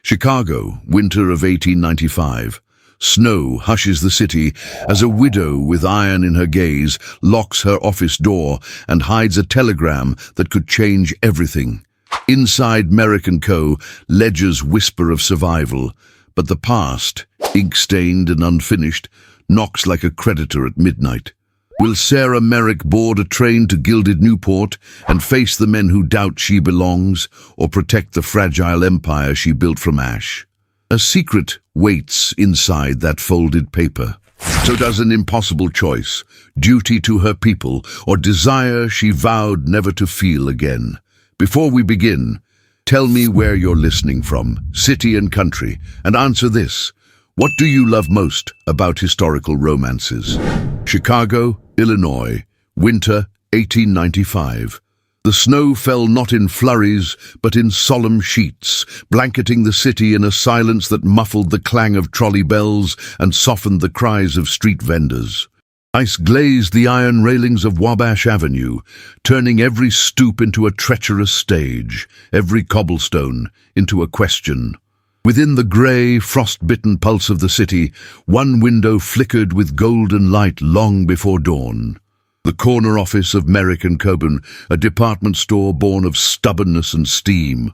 Chicago, winter of 1895. Snow hushes the city as a widow with iron in her gaze locks her office door and hides a telegram that could change everything. Inside Merrick & Co., ledgers whisper of survival, but the past, ink-stained and unfinished, knocks like a creditor at midnight. Will Sarah Merrick board a train to Gilded Newport and face the men who doubt she belongs, or protect the fragile empire she built from ash? A secret waits inside that folded paper. So does an impossible choice, duty to her people, or desire she vowed never to feel again. Before we begin, tell me where you're listening from, city and country, and answer this. What do you love most about historical romances? Chicago, Illinois, winter 1895. The snow fell not in flurries, but in solemn sheets, blanketing the city in a silence that muffled the clang of trolley bells and softened the cries of street vendors. Ice glazed the iron railings of Wabash Avenue, turning every stoop into a treacherous stage, every cobblestone into a question. Within the grey, frost-bitten pulse of the city, one window flickered with golden light long before dawn. The corner office of Merrick & Coburn, a department store born of stubbornness and steam.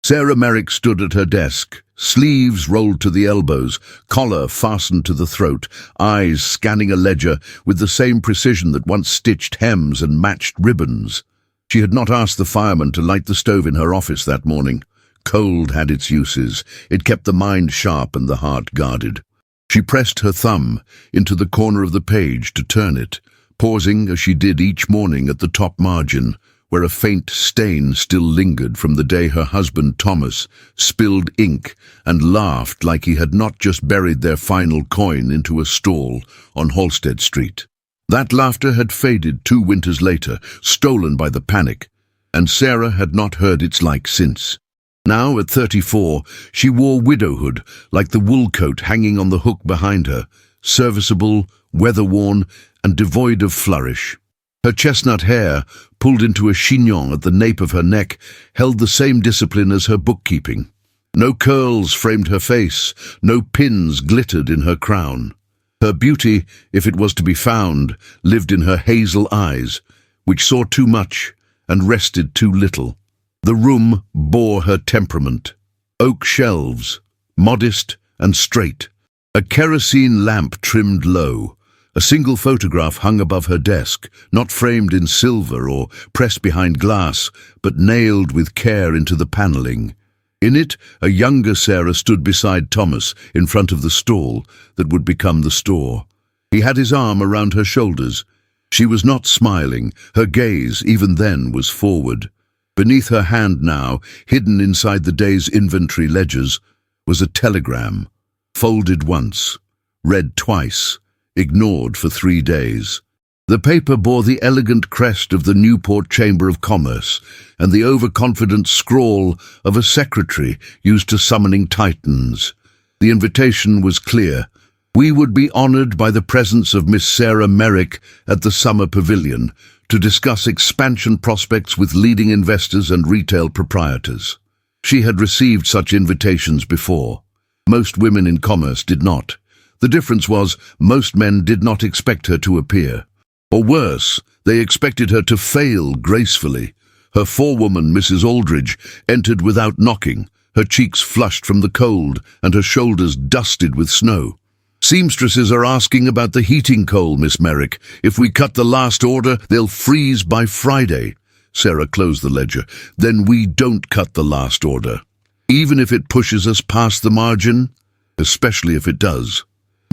Sarah Merrick stood at her desk, sleeves rolled to the elbows, collar fastened to the throat, eyes scanning a ledger with the same precision that once stitched hems and matched ribbons. She had not asked the fireman to light the stove in her office that morning. Cold had its uses. It kept the mind sharp and the heart guarded. She pressed her thumb into the corner of the page to turn it, pausing as she did each morning at the top margin, where a faint stain still lingered from the day her husband Thomas spilled ink and laughed like he had not just buried their final coin into a stall on Halsted Street. That laughter had faded 2 winters later, stolen by the panic, and Sarah had not heard its like since. Now, at 34, she wore widowhood like the wool coat hanging on the hook behind her, serviceable, weather-worn, and devoid of flourish. Her chestnut hair, pulled into a chignon at the nape of her neck, held the same discipline as her bookkeeping. No curls framed her face, no pins glittered in her crown. Her beauty, if it was to be found, lived in her hazel eyes, which saw too much and rested too little. The room bore her temperament. Oak shelves, modest and straight. A kerosene lamp trimmed low. A single photograph hung above her desk, not framed in silver or pressed behind glass, but nailed with care into the paneling. In it, a younger Sarah stood beside Thomas in front of the stall that would become the store. He had his arm around her shoulders. She was not smiling. Her gaze, even then, was forward. Beneath her hand now, hidden inside the day's inventory ledgers, was a telegram, folded once, read twice, ignored for 3 days. The paper bore the elegant crest of the Newport Chamber of Commerce and the overconfident scrawl of a secretary used to summoning titans. The invitation was clear. We would be honored by the presence of Miss Sarah Merrick at the Summer Pavilion to discuss expansion prospects with leading investors and retail proprietors. She had received such invitations before. Most women in commerce did not. The difference was, most men did not expect her to appear. Or worse, they expected her to fail gracefully. Her forewoman, Mrs. Aldridge, entered without knocking, her cheeks flushed from the cold and her shoulders dusted with snow. Seamstresses are asking about the heating coal, Miss Merrick. If we cut the last order, they'll freeze by Friday. Sarah closed the ledger. Then we don't cut the last order. Even if it pushes us past the margin? Especially if it does.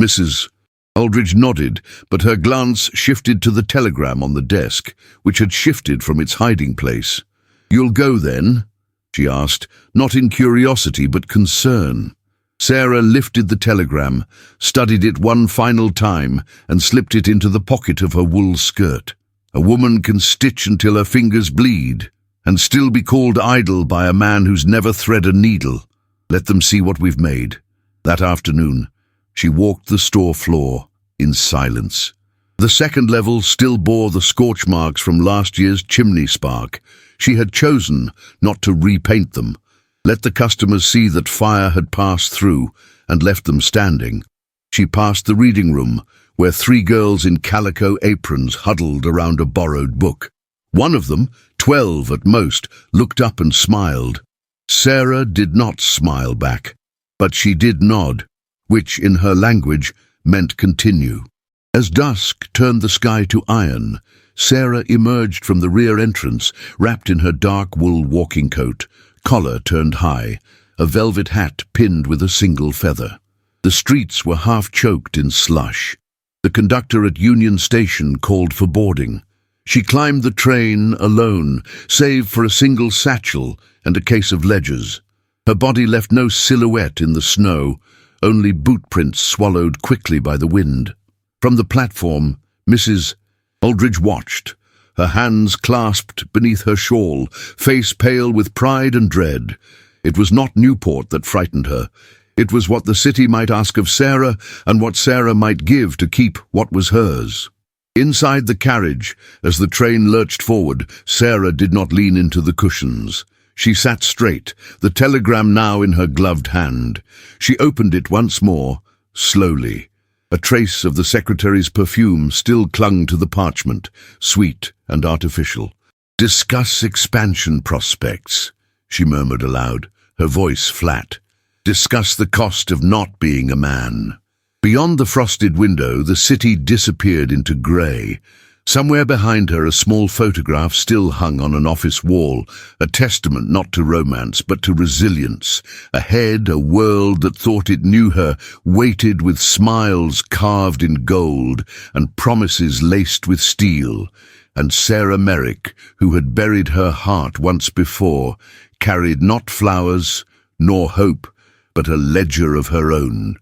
Mrs. Aldridge nodded, but her glance shifted to the telegram on the desk, which had shifted from its hiding place. You'll go then? She asked, not in curiosity but concern. Sarah lifted the telegram, studied it one final time, and slipped it into the pocket of her wool skirt. A woman can stitch until her fingers bleed, and still be called idle by a man who's never thread a needle. Let them see what we've made. That afternoon, she walked the store floor in silence. The second level still bore the scorch marks from last year's chimney spark. She had chosen not to repaint them. Let the customers see that fire had passed through and left them standing. She passed the reading room, where 3 girls in calico aprons huddled around a borrowed book. One of them, 12 at most, looked up and smiled. Sarah did not smile back, but she did nod, which, in her language, meant continue. As dusk turned the sky to iron, Sarah emerged from the rear entrance, wrapped in her dark wool walking coat, collar turned high, a velvet hat pinned with a single feather. The streets were half-choked in slush. The conductor at Union Station called for boarding. She climbed the train alone, save for a single satchel and a case of ledgers. Her body left no silhouette in the snow, only boot prints swallowed quickly by the wind. From the platform, Mrs. Aldridge watched, her hands clasped beneath her shawl, face pale with pride and dread. It was not Newport that frightened her. It was what the city might ask of Sarah and what Sarah might give to keep what was hers. Inside the carriage, as the train lurched forward, Sarah did not lean into the cushions. She sat straight, the telegram now in her gloved hand. She opened it once more, slowly. A trace of the secretary's perfume still clung to the parchment, sweet and artificial. "Discuss expansion prospects," she murmured aloud, her voice flat. "Discuss the cost of not being a man." Beyond the frosted window, the city disappeared into grey. Somewhere behind her, a small photograph still hung on an office wall, a testament not to romance, but to resilience. Ahead, a world that thought it knew her, waited with smiles carved in gold and promises laced with steel. And Sarah Merrick, who had buried her heart once before, carried not flowers nor hope, but a ledger of her own.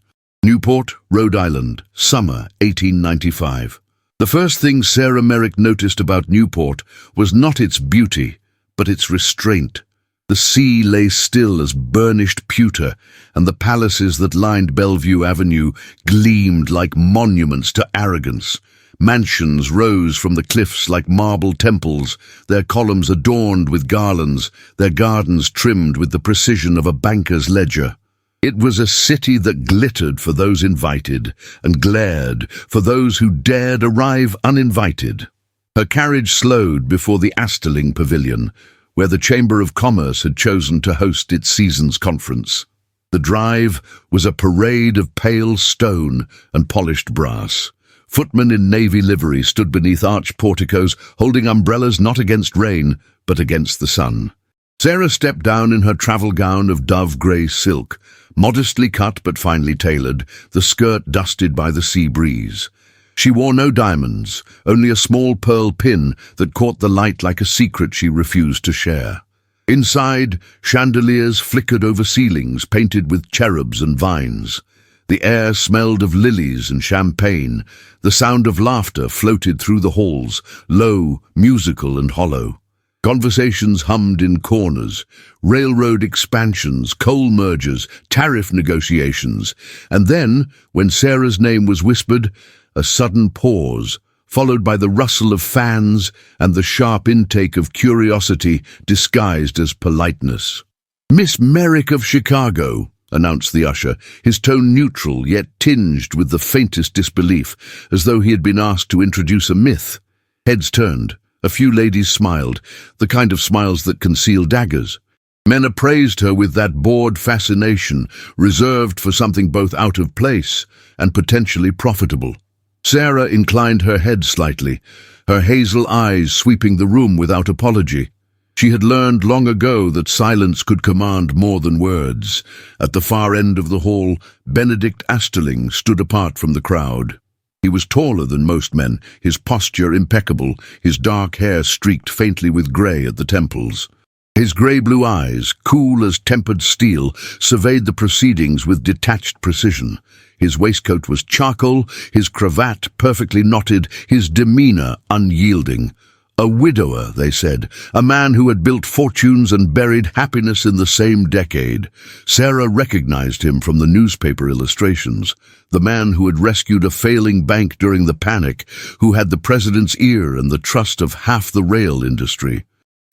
Newport, Rhode Island, summer 1895. The first thing Sarah Merrick noticed about Newport was not its beauty, but its restraint. The sea lay still as burnished pewter, and the palaces that lined Bellevue Avenue gleamed like monuments to arrogance. Mansions rose from the cliffs like marble temples, their columns adorned with garlands, their gardens trimmed with the precision of a banker's ledger. It was a city that glittered for those invited and glared for those who dared arrive uninvited. Her carriage slowed before the Astorling Pavilion, where the Chamber of Commerce had chosen to host its season's conference. The drive was a parade of pale stone and polished brass. Footmen in navy livery stood beneath arched porticos, holding umbrellas not against rain, but against the sun. Sarah stepped down in her travel gown of dove-grey silk, modestly cut but finely tailored, the skirt dusted by the sea breeze. She wore no diamonds, only a small pearl pin that caught the light like a secret she refused to share. Inside, chandeliers flickered over ceilings painted with cherubs and vines. The air smelled of lilies and champagne. The sound of laughter floated through the halls, low, musical and hollow. Conversations hummed in corners, railroad expansions, coal mergers, tariff negotiations, and then, when Sarah's name was whispered, a sudden pause, followed by the rustle of fans and the sharp intake of curiosity disguised as politeness. "Miss Merrick of Chicago," announced the usher, his tone neutral yet tinged with the faintest disbelief, as though he had been asked to introduce a myth. Heads turned. A few ladies smiled, the kind of smiles that conceal daggers. Men appraised her with that bored fascination, reserved for something both out of place and potentially profitable. Sarah inclined her head slightly, her hazel eyes sweeping the room without apology. She had learned long ago that silence could command more than words. At the far end of the hall, Benedict Astorling stood apart from the crowd. He was taller than most men, his posture impeccable, his dark hair streaked faintly with grey at the temples. His grey-blue eyes, cool as tempered steel, surveyed the proceedings with detached precision. His waistcoat was charcoal, his cravat perfectly knotted, his demeanour unyielding. A widower, they said, a man who had built fortunes and buried happiness in the same decade. Sarah recognized him from the newspaper illustrations, the man who had rescued a failing bank during the panic, who had the president's ear and the trust of half the rail industry.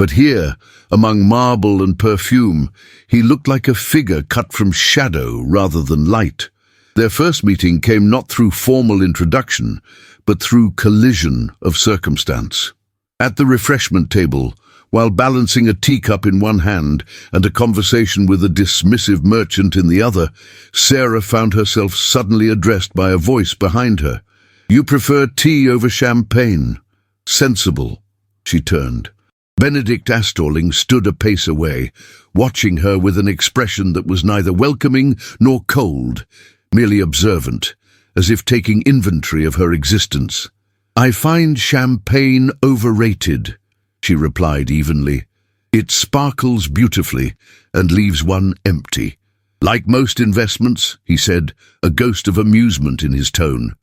But here, among marble and perfume, he looked like a figure cut from shadow rather than light. Their first meeting came not through formal introduction, but through collision of circumstance. At the refreshment table, while balancing a teacup in one hand and a conversation with a dismissive merchant in the other, Sarah found herself suddenly addressed by a voice behind her. "You prefer tea over champagne. Sensible." She turned. Benedict Astorling stood a pace away, watching her with an expression that was neither welcoming nor cold, merely observant, as if taking inventory of her existence. "I find champagne overrated," she replied evenly. "It sparkles beautifully and leaves one empty." "Like most investments," he said, a ghost of amusement in his tone.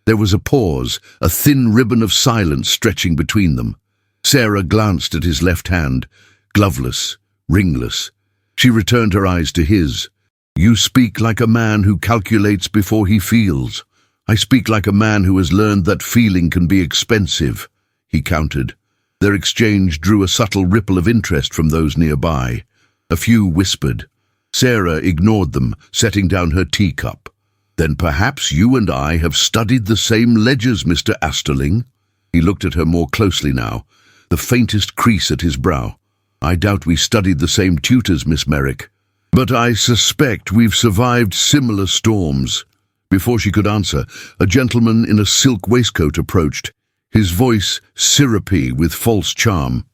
There was a pause, a thin ribbon of silence stretching between them. Sarah glanced at his left hand, gloveless, ringless. She returned her eyes to his. "You speak like a man who calculates before he feels." "I speak like a man who has learned that feeling can be expensive," he countered. Their exchange drew a subtle ripple of interest from those nearby. A few whispered. Sarah ignored them, setting down her teacup. "Then perhaps you and I have studied the same ledgers, Mr. Astorling." He looked at her more closely now, the faintest crease at his brow. "I doubt we studied the same tutors, Miss Merrick. But I suspect we've survived similar storms." Before she could answer, a gentleman in a silk waistcoat approached, his voice syrupy with false charm.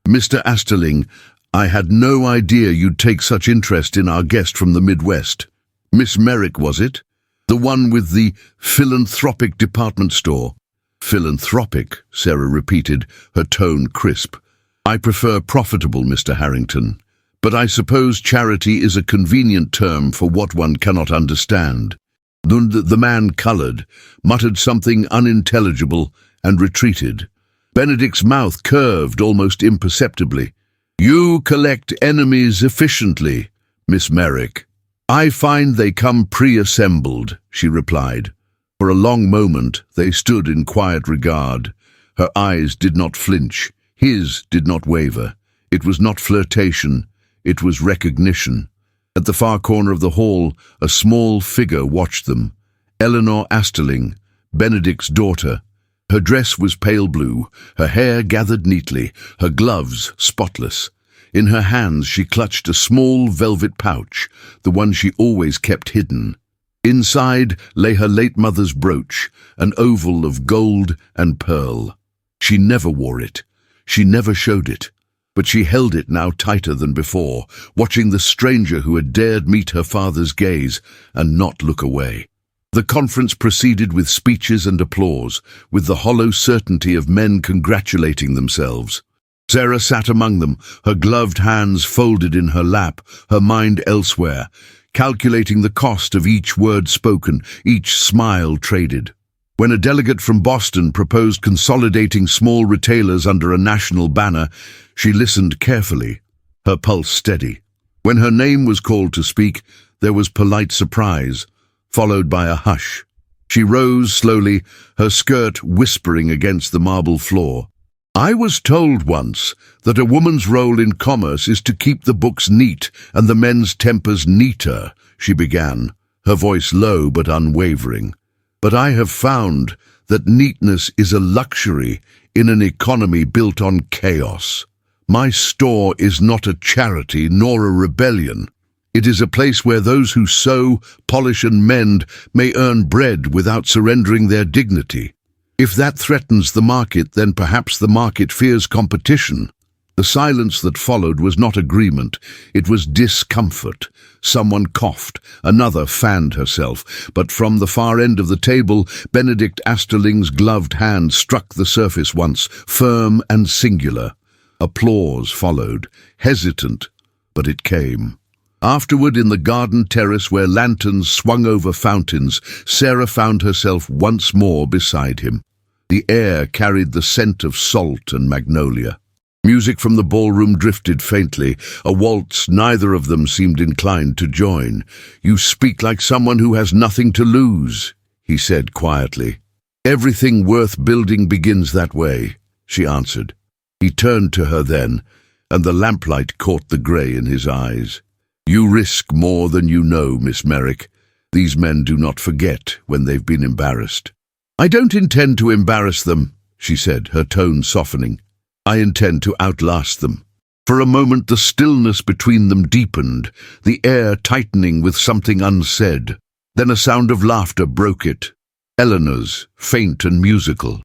"Mr. Astorling, I had no idea you'd take such interest in our guest from the Midwest. Miss Merrick, was it? The one with the philanthropic department store?" "Philanthropic," Sarah repeated, her tone crisp. "I prefer profitable, Mr. Harrington. But I suppose charity is a convenient term for what one cannot understand." The man coloured, muttered something unintelligible, and retreated. Benedict's mouth curved almost imperceptibly. "You collect enemies efficiently, Miss Merrick." "I find they come pre-assembled," she replied. For a long moment they stood in quiet regard. Her eyes did not flinch. His did not waver. It was not flirtation. It was recognition. At the far corner of the hall, a small figure watched them. Eleanor Astorling, Benedict's daughter. Her dress was pale blue, her hair gathered neatly, her gloves spotless. In her hands she clutched a small velvet pouch, the one she always kept hidden. Inside lay her late mother's brooch, an oval of gold and pearl. She never wore it. She never showed it. But she held it now tighter than before, watching the stranger who had dared meet her father's gaze and not look away. The conference proceeded with speeches and applause, with the hollow certainty of men congratulating themselves. Sarah sat among them, her gloved hands folded in her lap, her mind elsewhere, calculating the cost of each word spoken, each smile traded. When a delegate from Boston proposed consolidating small retailers under a national banner, she listened carefully, her pulse steady. When her name was called to speak, there was polite surprise, followed by a hush. She rose slowly, her skirt whispering against the marble floor. "I was told once that a woman's role in commerce is to keep the books neat and the men's tempers neater," she began, her voice low but unwavering. "But I have found that neatness is a luxury in an economy built on chaos. My store is not a charity nor a rebellion. It is a place where those who sew, polish and mend may earn bread without surrendering their dignity. If that threatens the market, then perhaps the market fears competition." The silence that followed was not agreement, it was discomfort. Someone coughed, another fanned herself, but from the far end of the table, Benedict Astorling's gloved hand struck the surface once, firm and singular. Applause followed, hesitant, but it came. Afterward, in the garden terrace where lanterns swung over fountains, Sarah found herself once more beside him. The air carried the scent of salt and magnolia. Music from the ballroom drifted faintly, a waltz neither of them seemed inclined to join. "You speak like someone who has nothing to lose," he said quietly. "Everything worth building begins that way," she answered. He turned to her then, and the lamplight caught the grey in his eyes. "You risk more than you know, Miss Merrick. These men do not forget when they've been embarrassed." "I don't intend to embarrass them," she said, her tone softening. "I intend to outlast them." For a moment the stillness between them deepened, the air tightening with something unsaid. Then a sound of laughter broke it. Eleanor's, faint and musical.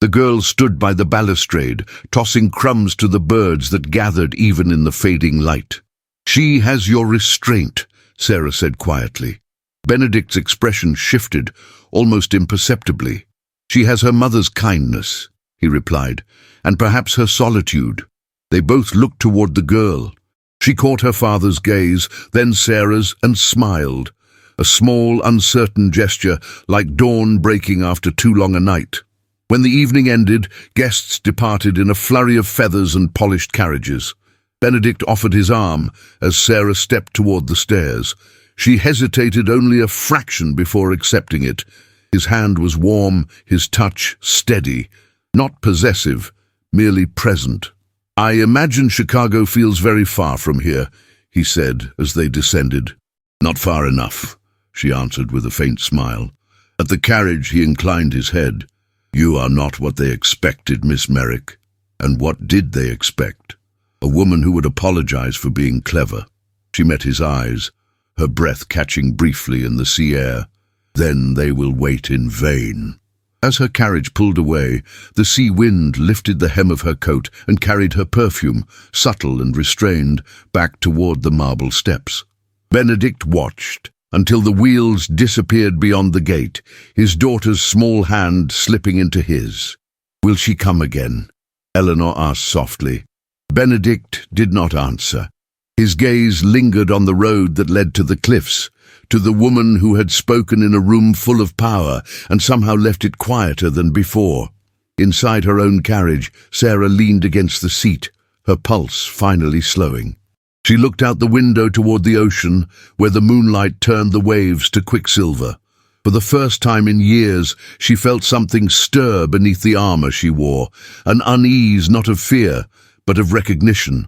The girl stood by the balustrade, tossing crumbs to the birds that gathered even in the fading light. "She has your restraint," Sarah said quietly. Benedict's expression shifted, almost imperceptibly. "She has her mother's kindness," he replied, "and perhaps her solitude." They both looked toward the girl. She caught her father's gaze, then Sarah's, and smiled. A small, uncertain gesture, like dawn breaking after too long a night. When the evening ended, guests departed in a flurry of feathers and polished carriages. Benedict offered his arm as Sarah stepped toward the stairs. She hesitated only a fraction before accepting it. His hand was warm, his touch steady, not possessive, merely present. "I imagine Chicago feels very far from here," he said as they descended. "Not far enough," she answered with a faint smile. At the carriage he inclined his head. "You are not what they expected, Miss Merrick." And what did they expect? A woman who would apologize for being clever. She met his eyes, her breath catching briefly in the sea air. "Then they will wait in vain." As her carriage pulled away, the sea wind lifted the hem of her coat and carried her perfume, subtle and restrained, back toward the marble steps. Benedict watched until the wheels disappeared beyond the gate, his daughter's small hand slipping into his. "Will she come again?" Eleanor asked softly. Benedict did not answer. His gaze lingered on the road that led to the cliffs, to the woman who had spoken in a room full of power and somehow left it quieter than before. Inside her own carriage, Sarah leaned against the seat, her pulse finally slowing. She looked out the window toward the ocean, where the moonlight turned the waves to quicksilver. For the first time in years, she felt something stir beneath the armor she wore, an unease not of fear, but of recognition.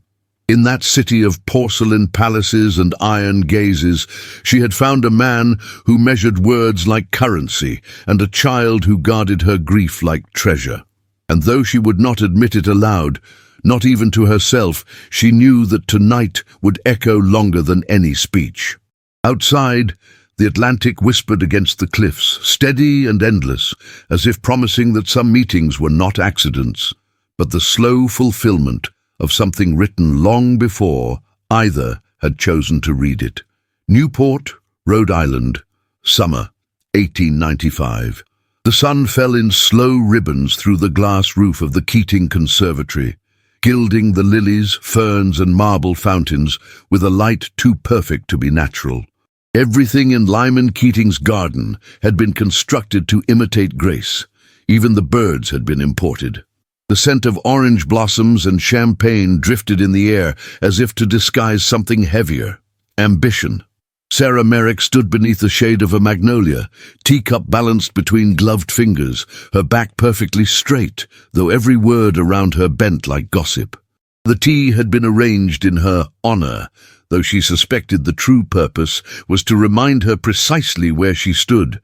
In that city of porcelain palaces and iron gazes, she had found a man who measured words like currency and a child who guarded her grief like treasure. And though she would not admit it aloud, not even to herself, she knew that tonight would echo longer than any speech. Outside, the Atlantic whispered against the cliffs, steady and endless, as if promising that some meetings were not accidents, but the slow fulfillment of something written long before either had chosen to read it. Newport, Rhode Island, summer, 1895. The sun fell in slow ribbons through the glass roof of the Keating Conservatory, gilding the lilies, ferns, and marble fountains with a light too perfect to be natural. Everything in Lyman Keating's garden had been constructed to imitate grace. Even the birds had been imported. The scent of orange blossoms and champagne drifted in the air as if to disguise something heavier, ambition. Sarah Merrick stood beneath the shade of a magnolia, teacup balanced between gloved fingers, her back perfectly straight, though every word around her bent like gossip. The tea had been arranged in her honor, though she suspected the true purpose was to remind her precisely where she stood.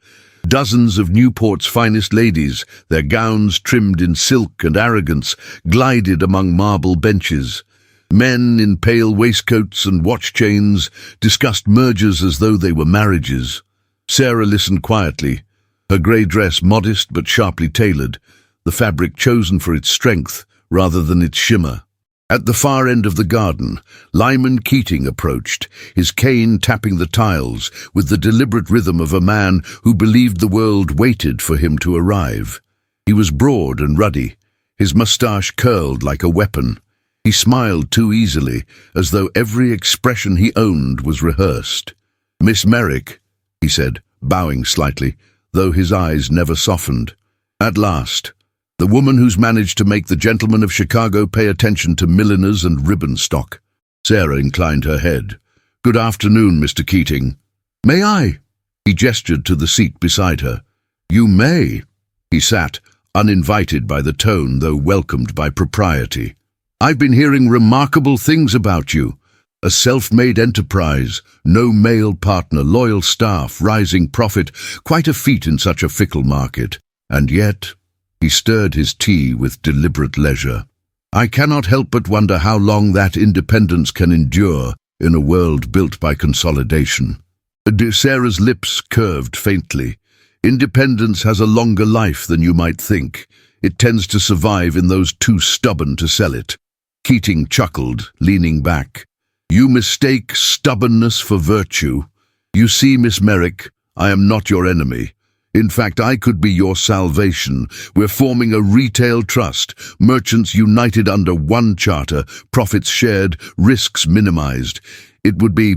Dozens of Newport's finest ladies, their gowns trimmed in silk and arrogance, glided among marble benches. Men in pale waistcoats and watch chains discussed mergers as though they were marriages. Sarah listened quietly, her grey dress modest but sharply tailored, the fabric chosen for its strength rather than its shimmer. At the far end of the garden, Lyman Keating approached, his cane tapping the tiles with the deliberate rhythm of a man who believed the world waited for him to arrive. He was broad and ruddy, his moustache curled like a weapon. He smiled too easily, as though every expression he owned was rehearsed. "Miss Merrick," he said, bowing slightly, though his eyes never softened. At last, the woman who's managed to make the gentlemen of Chicago pay attention to milliners and ribbon stock. Sarah inclined her head. "Good afternoon, Mr. Keating." "May I?" He gestured to the seat beside her. "You may." He sat, uninvited by the tone, though welcomed by propriety. I've been hearing remarkable things about you. A self-made enterprise, no male partner, loyal staff, rising profit, quite a feat in such a fickle market. And yet, he stirred his tea with deliberate leisure. I cannot help but wonder how long that independence can endure in a world built by consolidation. Sarah's lips curved faintly. Independence has a longer life than you might think. It tends to survive in those too stubborn to sell it. Keating chuckled, leaning back. You mistake stubbornness for virtue. You see, Miss Merrick, I am not your enemy. In fact, I could be your salvation. We're forming a retail trust, merchants united under one charter, profits shared, risks minimized. It would be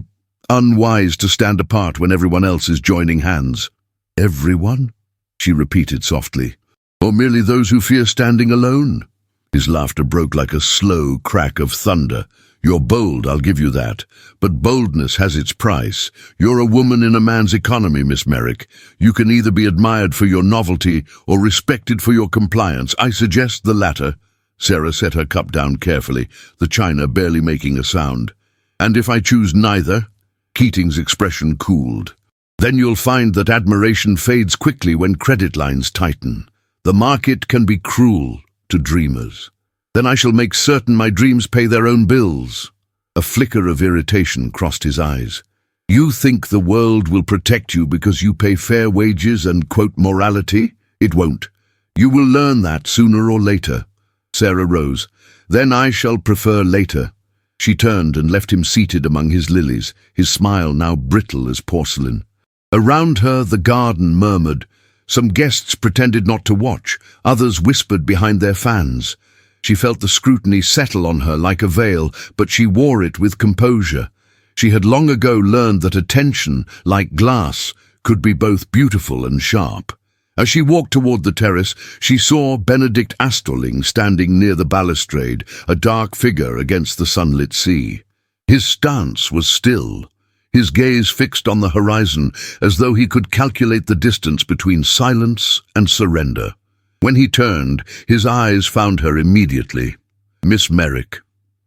unwise to stand apart when everyone else is joining hands. Everyone? She repeated softly. Or merely those who fear standing alone? His laughter broke like a slow crack of thunder. You're bold, I'll give you that. But boldness has its price. You're a woman in a man's economy, Miss Merrick. You can either be admired for your novelty or respected for your compliance. I suggest the latter. Sarah set her cup down carefully, the china barely making a sound. And if I choose neither? Keating's expression cooled. Then you'll find that admiration fades quickly when credit lines tighten. The market can be cruel to dreamers. Then I shall make certain my dreams pay their own bills. A flicker of irritation crossed his eyes. You think the world will protect you because you pay fair wages and quote morality? It won't. You will learn that sooner or later. Sarah rose. Then I shall prefer later. She turned and left him seated among his lilies, his smile now brittle as porcelain. Around her the garden murmured. Some guests pretended not to watch, others whispered behind their fans. She felt the scrutiny settle on her like a veil, but she wore it with composure. She had long ago learned that attention, like glass, could be both beautiful and sharp. As she walked toward the terrace, she saw Benedict Astorling standing near the balustrade, a dark figure against the sunlit sea. His stance was still, his gaze fixed on the horizon, as though he could calculate the distance between silence and surrender. When he turned, his eyes found her immediately. Miss Merrick.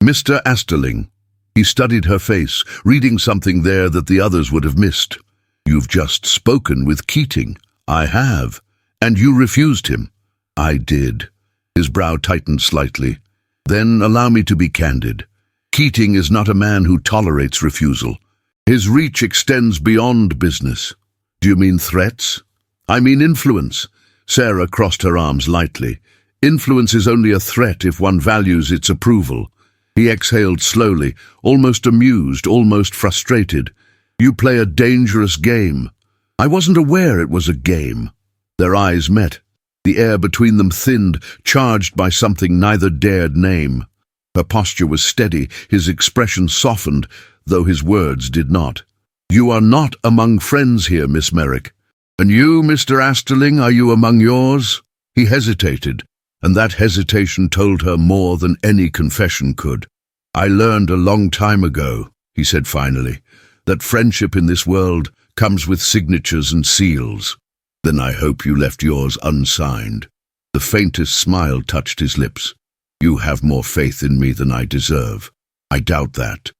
Mr. Astorling. He studied her face, reading something there that the others would have missed. You've just spoken with Keating. I have. And you refused him. I did. His brow tightened slightly. Then allow me to be candid. Keating is not a man who tolerates refusal. His reach extends beyond business. Do you mean threats? I mean influence. Sarah crossed her arms lightly. Influence is only a threat if one values its approval. He exhaled slowly, almost amused, almost frustrated. You play a dangerous game. I wasn't aware it was a game. Their eyes met. The air between them thinned, charged by something neither dared name. Her posture was steady, his expression softened, though his words did not. You are not among friends here, Miss Merrick. And you, Mr. Astorling, are you among yours? He hesitated, and that hesitation told her more than any confession could. I learned a long time ago, he said finally, that friendship in this world comes with signatures and seals. Then I hope you left yours unsigned. The faintest smile touched his lips. You have more faith in me than I deserve. I doubt that.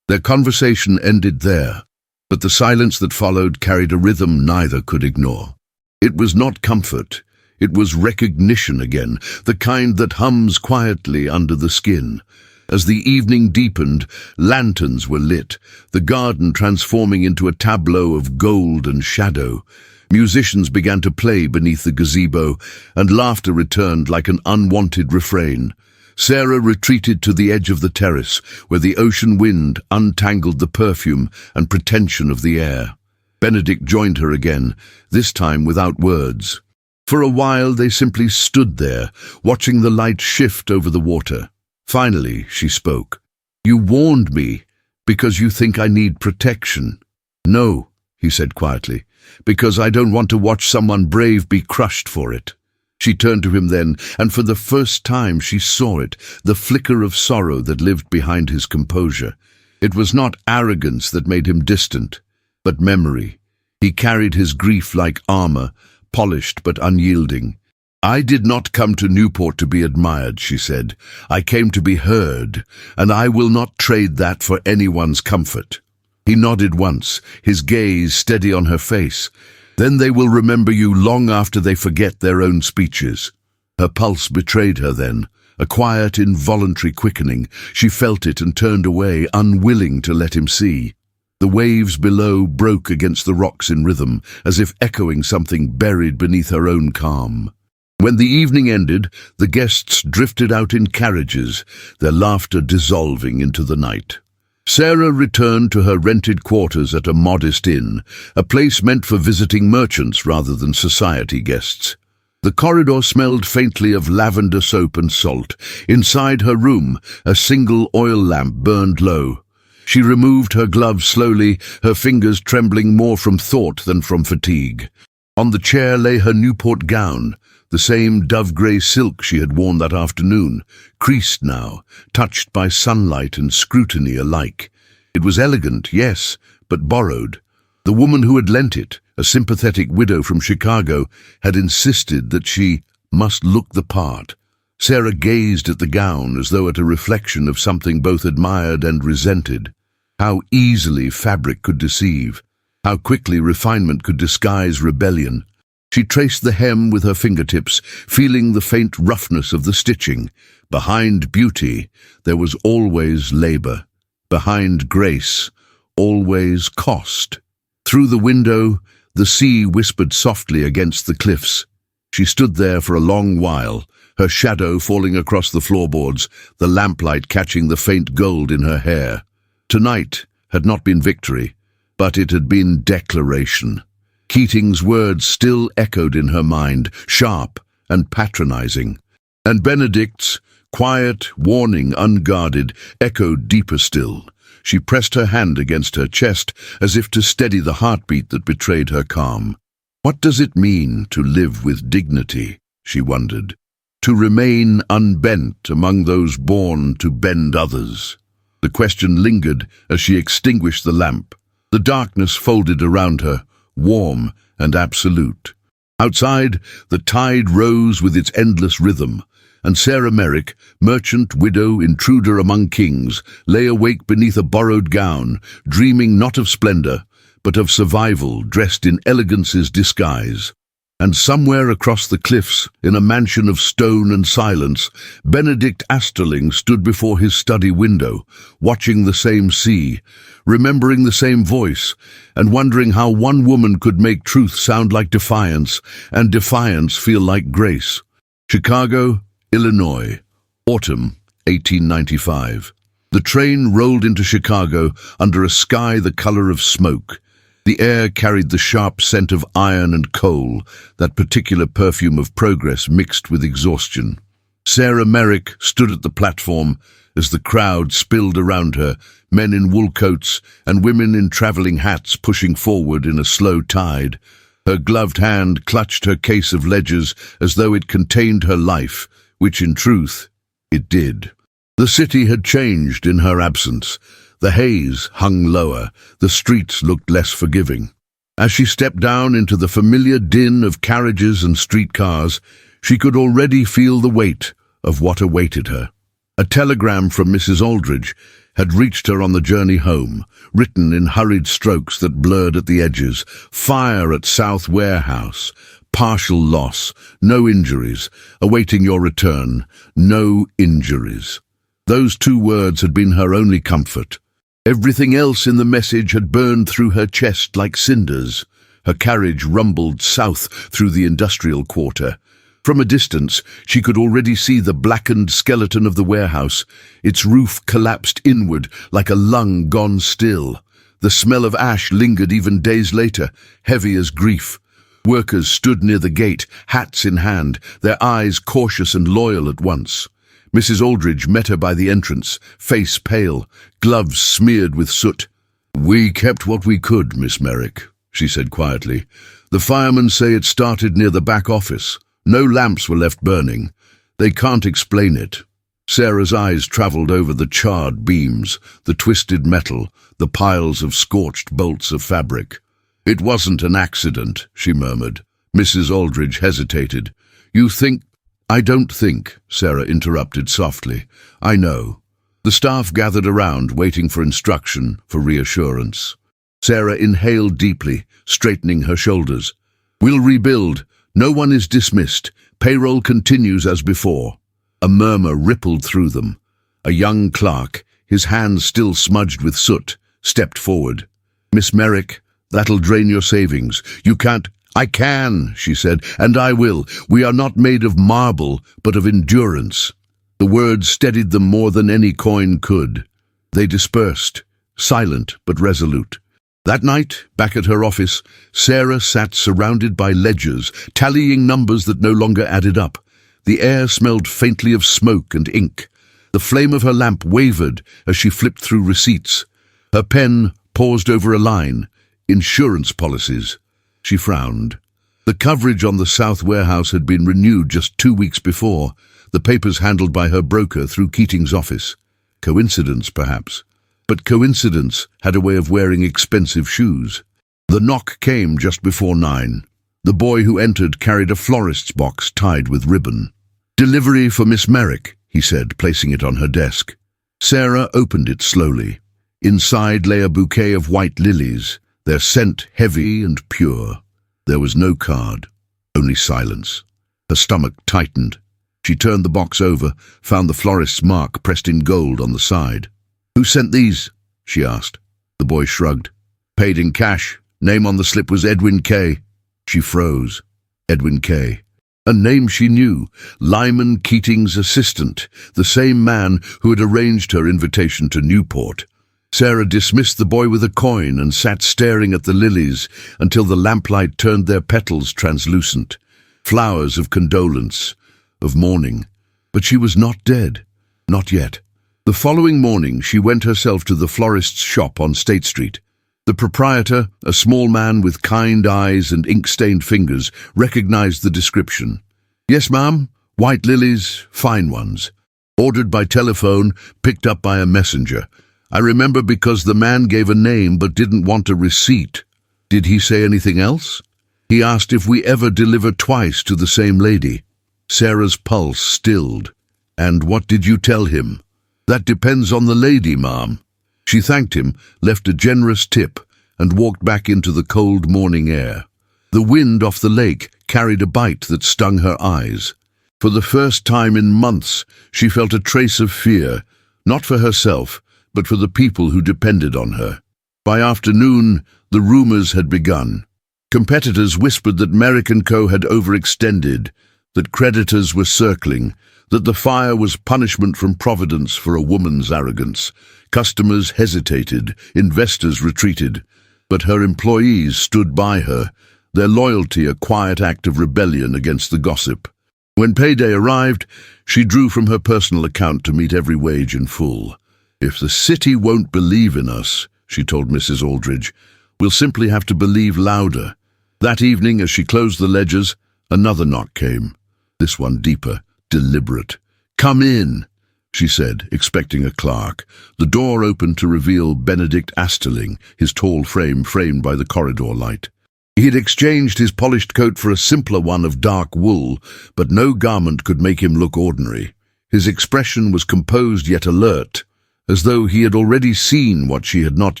Their conversation ended there, but the silence that followed carried a rhythm neither could ignore. It was not comfort. It was recognition again, the kind that hums quietly under the skin. As the evening deepened, lanterns were lit, the garden transforming into a tableau of gold and shadow. Musicians began to play beneath the gazebo, and laughter returned like an unwanted refrain. Sarah retreated to the edge of the terrace, where the ocean wind untangled the perfume and pretension of the air. Benedict joined her again, this time without words. For a while they simply stood there, watching the light shift over the water. Finally, she spoke. You warned me because you think I need protection. No, he said quietly, because I don't want to watch someone brave be crushed for it. She turned to him then, and for the first time she saw it, the flicker of sorrow that lived behind his composure. It was not arrogance that made him distant, but memory. He carried his grief like armor, polished but unyielding. "I did not come to Newport to be admired," she said. "I came to be heard, and I will not trade that for anyone's comfort." He nodded once, his gaze steady on her face. "Then they will remember you long after they forget their own speeches." Her pulse betrayed her then, a quiet, involuntary quickening. She felt it and turned away, unwilling to let him see. The waves below broke against the rocks in rhythm, as if echoing something buried beneath her own calm. When the evening ended, the guests drifted out in carriages, their laughter dissolving into the night. Sarah returned to her rented quarters at a modest inn, a place meant for visiting merchants rather than society guests. The corridor smelled faintly of lavender soap and salt. Inside her room, a single oil lamp burned low. She removed her gloves slowly, her fingers trembling more from thought than from fatigue. On the chair lay her Newport gown, the same dove-grey silk she had worn that afternoon, creased now, touched by sunlight and scrutiny alike. It was elegant, yes, but borrowed. The woman who had lent it, a sympathetic widow from Chicago, had insisted that she must look the part. Sarah gazed at the gown as though at a reflection of something both admired and resented. How easily fabric could deceive, how quickly refinement could disguise rebellion. She traced the hem with her fingertips, feeling the faint roughness of the stitching. Behind beauty, there was always labor. Behind grace, always cost. Through the window, the sea whispered softly against the cliffs. She stood there for a long while, her shadow falling across the floorboards, the lamplight catching the faint gold in her hair. Tonight had not been victory, but it had been declaration. Keating's words still echoed in her mind, sharp and patronizing. And Benedict's, quiet, warning, unguarded, echoed deeper still. She pressed her hand against her chest as if to steady the heartbeat that betrayed her calm. What does it mean to live with dignity, she wondered, to remain unbent among those born to bend others? The question lingered as she extinguished the lamp. The darkness folded around her, warm and absolute. Outside, the tide rose with its endless rhythm, and Sarah Merrick, merchant, widow, intruder among kings, lay awake beneath a borrowed gown, dreaming not of splendor, but of survival dressed in elegance's disguise. And somewhere across the cliffs, in a mansion of stone and silence, Benedict Astorling stood before his study window, watching the same sea, remembering the same voice, and wondering how one woman could make truth sound like defiance, and defiance feel like grace. Chicago, Illinois, autumn 1895. The train rolled into Chicago under a sky the color of smoke. The air carried the sharp scent of iron and coal, that particular perfume of progress mixed with exhaustion. Sarah Merrick stood at the platform as the crowd spilled around her, men in wool coats and women in traveling hats pushing forward in a slow tide. Her gloved hand clutched her case of ledgers as though it contained her life, which in truth it did. The city had changed in her absence. The haze hung lower, the streets looked less forgiving. As she stepped down into the familiar din of carriages and streetcars, she could already feel the weight of what awaited her. A telegram from Mrs. Aldridge had reached her on the journey home, written in hurried strokes that blurred at the edges. Fire at South Warehouse. Partial loss. No injuries. Awaiting your return. No injuries. Those two words had been her only comfort. Everything else in the message had burned through her chest like cinders. Her carriage rumbled south through the industrial quarter. From a distance, she could already see the blackened skeleton of the warehouse, its roof collapsed inward like a lung gone still. The smell of ash lingered even days later, heavy as grief. Workers stood near the gate, hats in hand, their eyes cautious and loyal at once. Mrs. Aldridge met her by the entrance, face pale, gloves smeared with soot. "We kept what we could, Miss Merrick," she said quietly. "The firemen say it started near the back office. No lamps were left burning. They can't explain it." Sarah's eyes traveled over the charred beams, the twisted metal, the piles of scorched bolts of fabric. "It wasn't an accident," she murmured. Mrs. Aldridge hesitated. You think—" "I don't think," Sarah interrupted softly. "I know." The staff gathered around, waiting for instruction, for reassurance. Sarah inhaled deeply, straightening her shoulders. "We'll rebuild. No one is dismissed. Payroll continues as before." A murmur rippled through them. A young clerk, his hands still smudged with soot, stepped forward. "Miss Merrick, that'll drain your savings. You can't—" "I can," she said, "and I will. We are not made of marble, but of endurance." The words steadied them more than any coin could. They dispersed, silent but resolute. That night, back at her office, Sarah sat surrounded by ledgers, tallying numbers that no longer added up. The air smelled faintly of smoke and ink. The flame of her lamp wavered as she flipped through receipts. Her pen paused over a line, "Insurance policies." She frowned. The coverage on the South Warehouse had been renewed just 2 weeks before, the papers handled by her broker through Keating's office. Coincidence, perhaps. But coincidence had a way of wearing expensive shoes. The knock came just before 9. The boy who entered carried a florist's box tied with ribbon. "Delivery for Miss Merrick," he said, placing it on her desk. Sarah opened it slowly. Inside lay a bouquet of white lilies, their scent heavy and pure. There was no card, only silence. Her stomach tightened. She turned the box over, found the florist's mark pressed in gold on the side. "Who sent these?" she asked. The boy shrugged. "Paid in cash. Name on the slip was Edwin K." She froze. Edwin K. A name she knew, Lyman Keating's assistant, the same man who had arranged her invitation to Newport. Sarah dismissed the boy with a coin and sat staring at the lilies until the lamplight turned their petals translucent. Flowers of condolence, of mourning. But she was not dead. Not yet. The following morning she went herself to the florist's shop on State Street. The proprietor, a small man with kind eyes and ink-stained fingers, recognized the description. "Yes, ma'am. White lilies, fine ones. Ordered by telephone, picked up by a messenger. I remember because the man gave a name but didn't want a receipt." "Did he say anything else?" "He asked if we ever deliver twice to the same lady." Sarah's pulse stilled. "And what did you tell him?" "That depends on the lady, ma'am." She thanked him, left a generous tip, and walked back into the cold morning air. The wind off the lake carried a bite that stung her eyes. For the first time in months, she felt a trace of fear, not for herself, but for the people who depended on her. By afternoon, the rumors had begun. Competitors whispered that Merrick & Co. had overextended, that creditors were circling, that the fire was punishment from Providence for a woman's arrogance. Customers hesitated, investors retreated, but her employees stood by her, their loyalty a quiet act of rebellion against the gossip. When payday arrived, she drew from her personal account to meet every wage in full. "If the city won't believe in us," she told Mrs. Aldridge, "we'll simply have to believe louder." That evening, as she closed the ledgers, another knock came. This one deeper, deliberate. "Come in," she said, expecting a clerk. The door opened to reveal Benedict Astorling, his tall frame framed by the corridor light. He had exchanged his polished coat for a simpler one of dark wool, but no garment could make him look ordinary. His expression was composed yet alert, as though he had already seen what she had not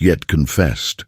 yet confessed.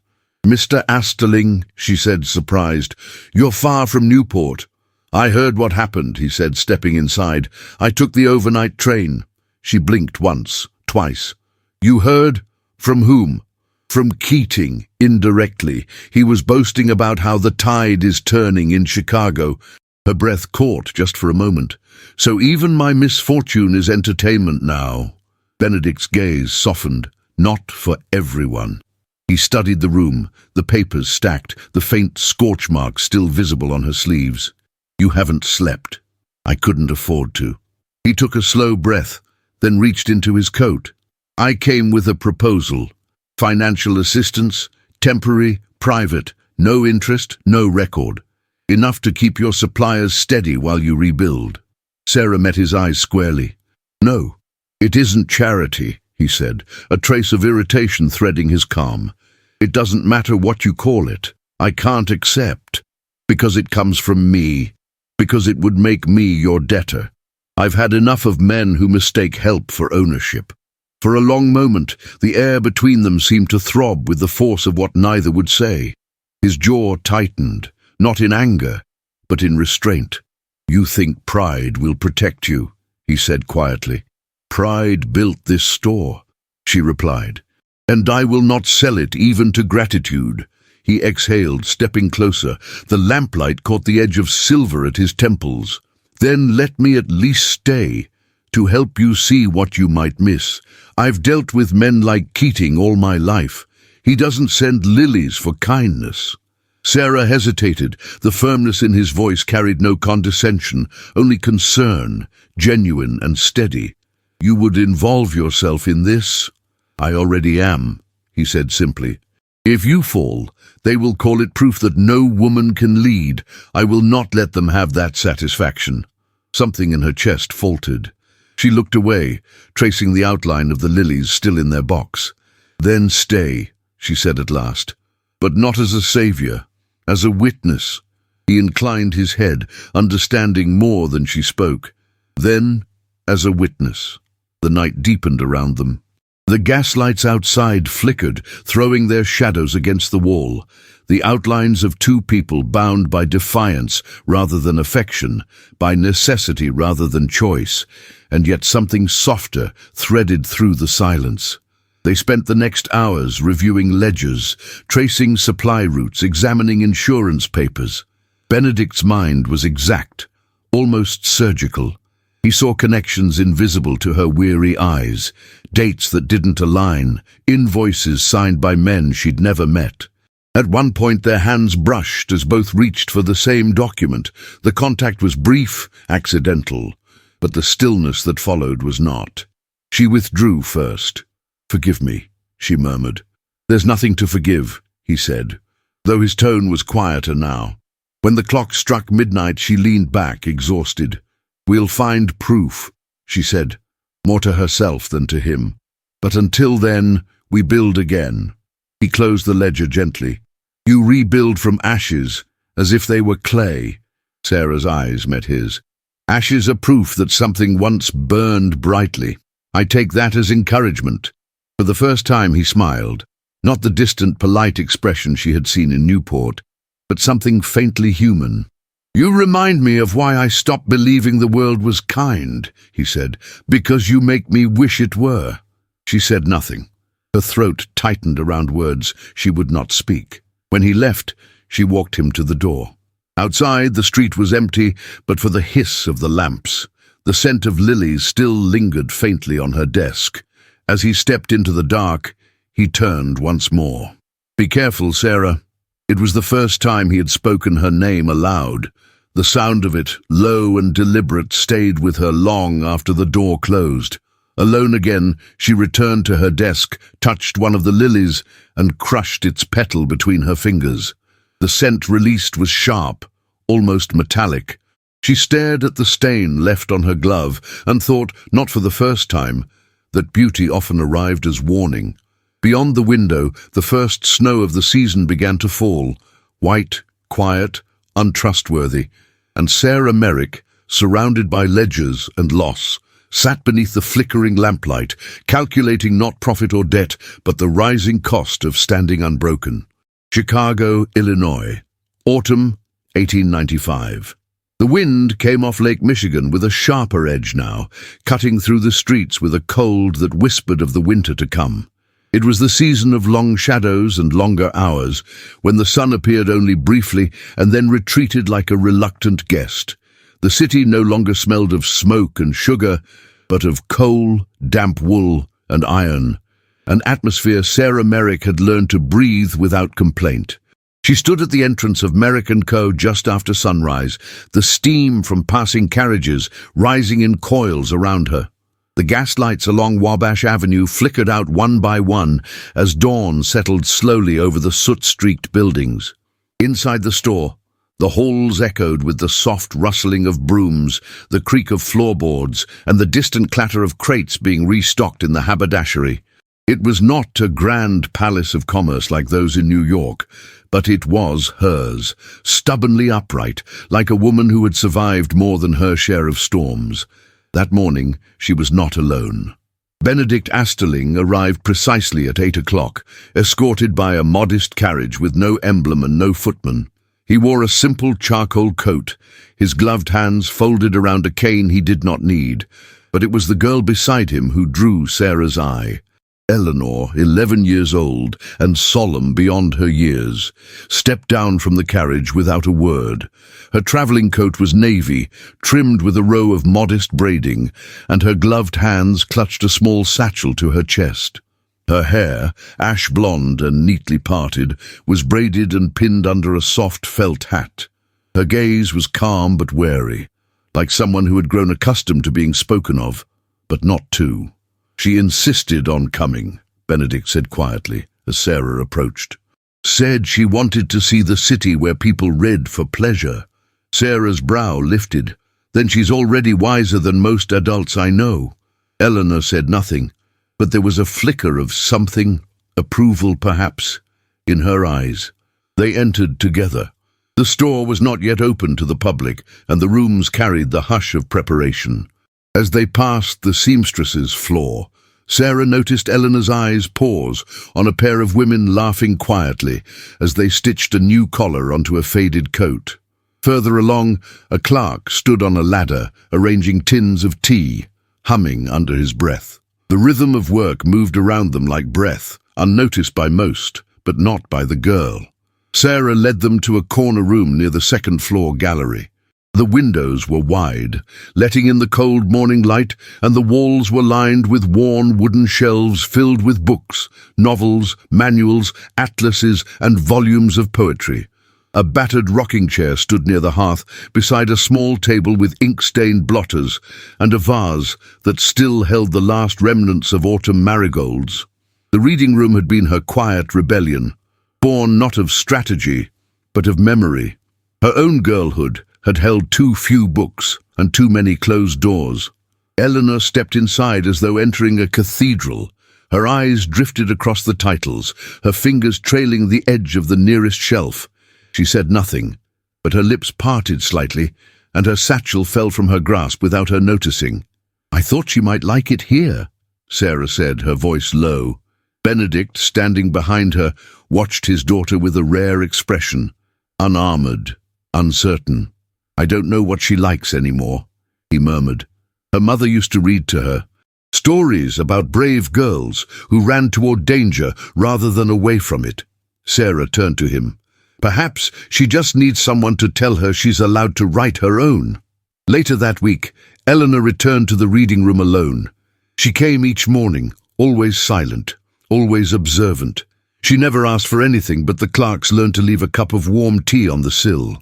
"Mr. Astorling," she said, surprised, "you're far from Newport." "I heard what happened," he said, stepping inside. "I took the overnight train." She blinked once, twice. "You heard? From whom?" "From Keating, indirectly. He was boasting about how the tide is turning in Chicago." Her breath caught just for a moment. "So even my misfortune is entertainment now." Benedict's gaze softened. "Not for everyone." He studied the room, the papers stacked, the faint scorch marks still visible on her sleeves. "You haven't slept." "I couldn't afford to." He took a slow breath, then reached into his coat. "I came with a proposal. Financial assistance, temporary, private, no interest, no record. Enough to keep your suppliers steady while you rebuild." Sarah met his eyes squarely. "No, it isn't charity," he said, a trace of irritation threading his calm. "It doesn't matter what you call it. I can't accept. Because it comes from me. because it would make me your debtor. I've had enough of men who mistake help for ownership." For a long moment, the air between them seemed to throb with the force of what neither would say. His jaw tightened, not in anger, but in restraint. "You think pride will protect you," he said quietly. "Pride built this store," she replied, "and I will not sell it even to gratitude." He exhaled, stepping closer. The lamplight caught the edge of silver at his temples. "Then let me at least stay, to help you see what you might miss. I've dealt with men like Keating all my life. He doesn't send lilies for kindness." Sarah hesitated. The firmness in his voice carried no condescension, only concern, genuine and steady. "You would involve yourself in this?" "I already am," he said simply. "If you fall, they will call it proof that no woman can lead. I will not let them have that satisfaction." Something in her chest faltered. She looked away, tracing the outline of the lilies still in their box. "Then stay," she said at last, "but not as a savior, as a witness." He inclined his head, understanding more than she spoke. "Then, as a witness." The night deepened around them. The gaslights outside flickered, throwing their shadows against the wall. The outlines of two people bound by defiance rather than affection, by necessity rather than choice, and yet something softer threaded through the silence. They spent the next hours reviewing ledgers, tracing supply routes, examining insurance papers. Benedict's mind was exact, almost surgical. He saw connections invisible to her weary eyes, dates that didn't align, invoices signed by men she'd never met. At one point their hands brushed as both reached for the same document. The contact was brief, accidental, but the stillness that followed was not. She withdrew first. "Forgive me," she murmured. "There's nothing to forgive," he said, though his tone was quieter now. When the clock struck midnight, she leaned back, exhausted. "We'll find proof," she said, more to herself than to him. "But until then, we build again." He closed the ledger gently. "You rebuild from ashes, as if they were clay." Sarah's eyes met his. "Ashes are proof that something once burned brightly. I take that as encouragement." For the first time he smiled, not the distant, polite expression she had seen in Newport, but something faintly human. "You remind me of why I stopped believing the world was kind," he said, "because you make me wish it were." She said nothing. Her throat tightened around words she would not speak. When he left, she walked him to the door. Outside, the street was empty, but for the hiss of the lamps. The scent of lilies still lingered faintly on her desk. As he stepped into the dark, he turned once more. "Be careful, Sarah." It was the first time he had spoken her name aloud. The sound of it, low and deliberate, stayed with her long after the door closed. Alone again, she returned to her desk, touched one of the lilies, and crushed its petal between her fingers. The scent released was sharp, almost metallic. She stared at the stain left on her glove and thought, not for the first time, that beauty often arrived as warning. Beyond the window, the first snow of the season began to fall, white, quiet, untrustworthy, and Sarah Merrick, surrounded by ledgers and loss, sat beneath the flickering lamplight, calculating not profit or debt, but the rising cost of standing unbroken. Chicago, Illinois. Autumn, 1895. The wind came off Lake Michigan with a sharper edge now, cutting through the streets with a cold that whispered of the winter to come. It was the season of long shadows and longer hours, when the sun appeared only briefly and then retreated like a reluctant guest. The city no longer smelled of smoke and sugar, but of coal, damp wool, and iron, an atmosphere Sarah Merrick had learned to breathe without complaint. She stood at the entrance of Merrick & Co. just after sunrise, the steam from passing carriages rising in coils around her. The gaslights along Wabash Avenue flickered out one by one as dawn settled slowly over the soot-streaked buildings. Inside the store, the halls echoed with the soft rustling of brooms, the creak of floorboards, and the distant clatter of crates being restocked in the haberdashery. It was not a grand palace of commerce like those in New York, But it was hers, stubbornly upright, like a woman who had survived more than her share of storms. That morning, she was not alone. Benedict Astorling arrived precisely at 8 o'clock, escorted by a modest carriage with no emblem and no footman. He wore a simple charcoal coat, his gloved hands folded around a cane he did not need, but it was the girl beside him who drew Sarah's eye. Eleanor, 11 years old and solemn beyond her years, stepped down from the carriage without a word. Her travelling coat was navy, trimmed with a row of modest braiding, and her gloved hands clutched a small satchel to her chest. Her hair, ash blonde and neatly parted, was braided and pinned under a soft felt hat. Her gaze was calm but wary, like someone who had grown accustomed to being spoken of, but not to. "She insisted on coming," Benedict said quietly, as Sarah approached. "Said she wanted to see the city where people read for pleasure." Sarah's brow lifted. "Then she's already wiser than most adults I know." Eleanor said nothing, but there was a flicker of something, approval perhaps, in her eyes. They entered together. The store was not yet open to the public, and the rooms carried the hush of preparation. As they passed the seamstress's floor, Sarah noticed Eleanor's eyes pause on a pair of women laughing quietly as they stitched a new collar onto a faded coat. Further along, a clerk stood on a ladder, arranging tins of tea, humming under his breath. The rhythm of work moved around them like breath, unnoticed by most, but not by the girl. Sarah led them to a corner room near the second-floor gallery. The windows were wide, letting in the cold morning light, and the walls were lined with worn wooden shelves filled with books, novels, manuals, atlases, and volumes of poetry. A battered rocking chair stood near the hearth, beside a small table with ink-stained blotters, and a vase that still held the last remnants of autumn marigolds. The reading room had been her quiet rebellion, born not of strategy, but of memory. Her own girlhood had held too few books and too many closed doors. Eleanor stepped inside as though entering a cathedral. Her eyes drifted across the titles, her fingers trailing the edge of the nearest shelf. She said nothing, but her lips parted slightly, and her satchel fell from her grasp without her noticing. "I thought she might like it here," Sarah said, her voice low. Benedict, standing behind her, watched his daughter with a rare expression, unarmored, uncertain. "I don't know what she likes anymore," he murmured. Her mother used to read to her stories about brave girls who ran toward danger rather than away from it. Sarah turned to him. "Perhaps she just needs someone to tell her she's allowed to write her own." Later that week, Eleanor returned to the reading room alone. She came each morning, always silent, always observant. She never asked for anything, but the clerks learned to leave a cup of warm tea on the sill.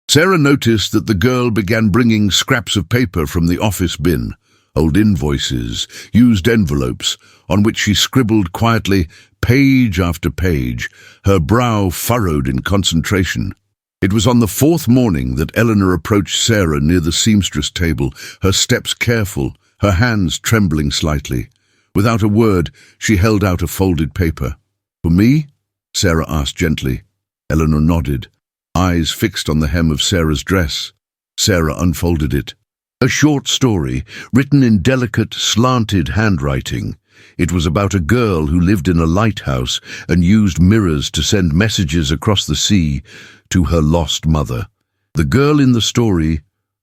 Sarah noticed that the girl began bringing scraps of paper from the office bin, old invoices, used envelopes, on which she scribbled quietly, page after page, her brow furrowed in concentration. It was on the fourth morning that Eleanor approached Sarah near the seamstress table, her steps careful, her hands trembling slightly. Without a word, she held out a folded paper. "For me?" Sarah asked gently. Eleanor nodded, eyes fixed on the hem of Sarah's dress. Sarah unfolded it. A short story, written in delicate, slanted handwriting. It was about a girl who lived in a lighthouse and used mirrors to send messages across the sea to her lost mother. The girl in the story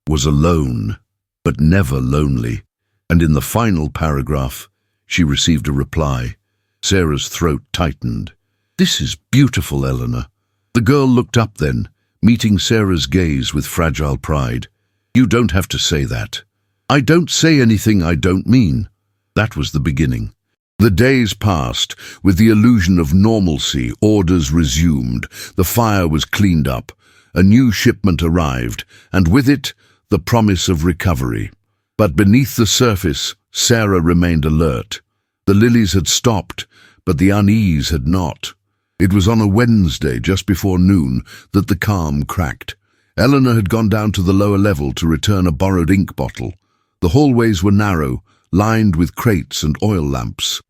was alone, but never lonely, and in the final paragraph, she received a reply. Sarah's throat tightened. "This is beautiful, Eleanor." The girl looked up then, meeting Sarah's gaze with fragile pride. "You don't have to say that." "I don't say anything I don't mean." That was the beginning. The days passed, with the illusion of normalcy, orders resumed, the fire was cleaned up, a new shipment arrived, and with it, the promise of recovery. But beneath the surface, Sarah remained alert. The lilies had stopped, but the unease had not. It was on a Wednesday, just before noon, that the calm cracked. Eleanor had gone down to the lower level to return a borrowed ink bottle. The hallways were narrow, lined with crates and oil lamps.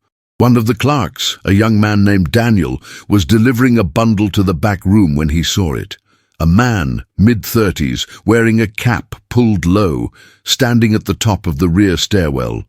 One of the clerks, a young man named Daniel, was delivering a bundle to the back room when he saw it. A man, mid-30s, wearing a cap pulled low, standing at the top of the rear stairwell.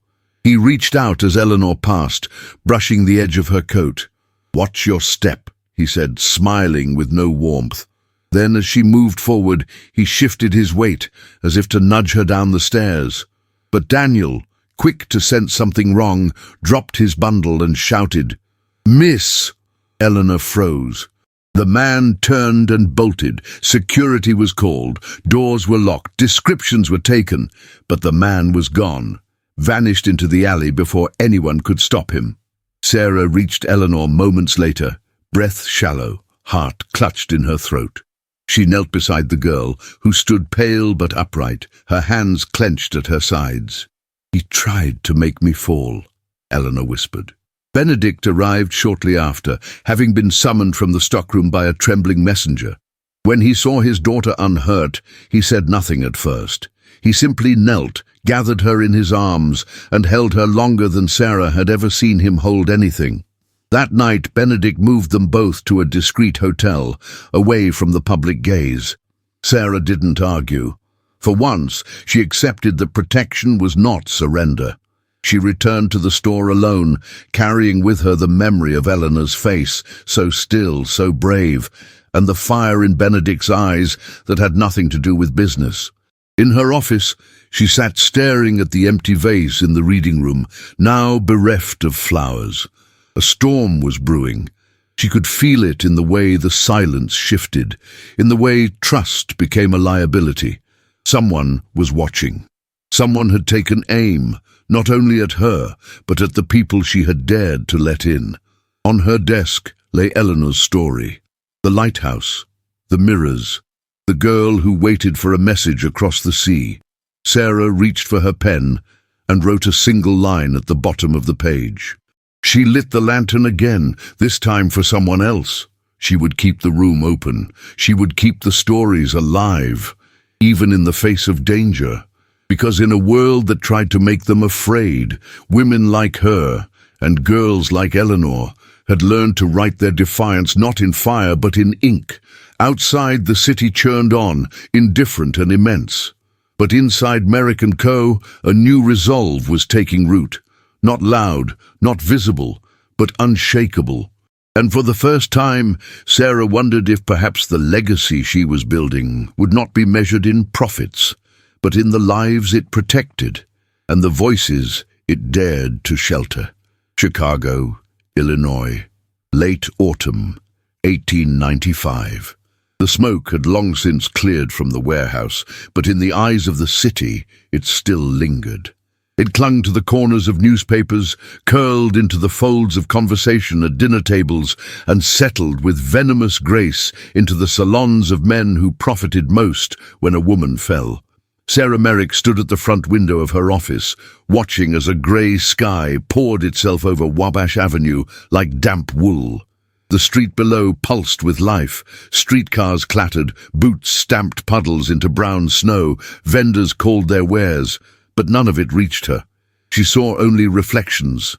He reached out as Eleanor passed, brushing the edge of her coat. "Watch your step," he said, smiling with no warmth. Then, as she moved forward, he shifted his weight, as if to nudge her down the stairs. But Daniel, quick to sense something wrong, dropped his bundle and shouted, "Miss!" Eleanor froze. The man turned and bolted. Security was called. Doors were locked. Descriptions were taken. But the man was gone, vanished into the alley before anyone could stop him. Sarah reached Eleanor moments later, breath shallow, heart clutched in her throat. She knelt beside the girl, who stood pale but upright, her hands clenched at her sides. "He tried to make me fall," Eleanor whispered. Benedict arrived shortly after, having been summoned from the stockroom by a trembling messenger. When he saw his daughter unhurt, he said nothing at first. He simply knelt, gathered her in his arms, and held her longer than Sarah had ever seen him hold anything. That night, Benedict moved them both to a discreet hotel, away from the public gaze. Sarah didn't argue. For once, she accepted that protection was not surrender. She returned to the store alone, carrying with her the memory of Eleanor's face, so still, so brave, and the fire in Benedict's eyes that had nothing to do with business. In her office, she sat staring at the empty vase in the reading room, now bereft of flowers. A storm was brewing. She could feel it in the way the silence shifted, in the way trust became a liability. Someone was watching. Someone had taken aim, not only at her, but at the people she had dared to let in. On her desk lay Eleanor's story. The lighthouse, the mirrors, the girl who waited for a message across the sea. Sarah reached for her pen and wrote a single line at the bottom of the page. She lit the lantern again, this time for someone else. She would keep the room open. She would keep the stories alive, even in the face of danger. Because in a world that tried to make them afraid, women like her, and girls like Eleanor, had learned to write their defiance not in fire but in ink. Outside, the city churned on, indifferent and immense. But inside Merrick & Co., a new resolve was taking root. Not loud, not visible, but unshakable. And for the first time, Sarah wondered if perhaps the legacy she was building would not be measured in profits, but in the lives it protected, and the voices it dared to shelter. Chicago, Illinois, late autumn, 1895. The smoke had long since cleared from the warehouse, but in the eyes of the city it still lingered. It clung to the corners of newspapers, curled into the folds of conversation at dinner tables, and settled with venomous grace into the salons of men who profited most when a woman fell. Sarah Merrick stood at the front window of her office, watching as a grey sky poured itself over Wabash Avenue like damp wool. The street below pulsed with life. Streetcars clattered, boots stamped puddles into brown snow, vendors called their wares, but none of it reached her. She saw only reflections.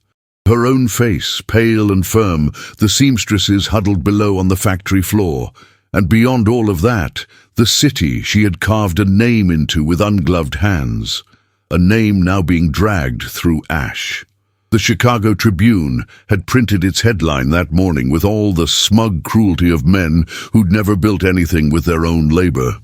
Her own face, pale and firm, the seamstresses huddled below on the factory floor, and beyond all of that, the city she had carved a name into with ungloved hands, a name now being dragged through ash. The Chicago Tribune had printed its headline that morning with all the smug cruelty of men who'd never built anything with their own labor.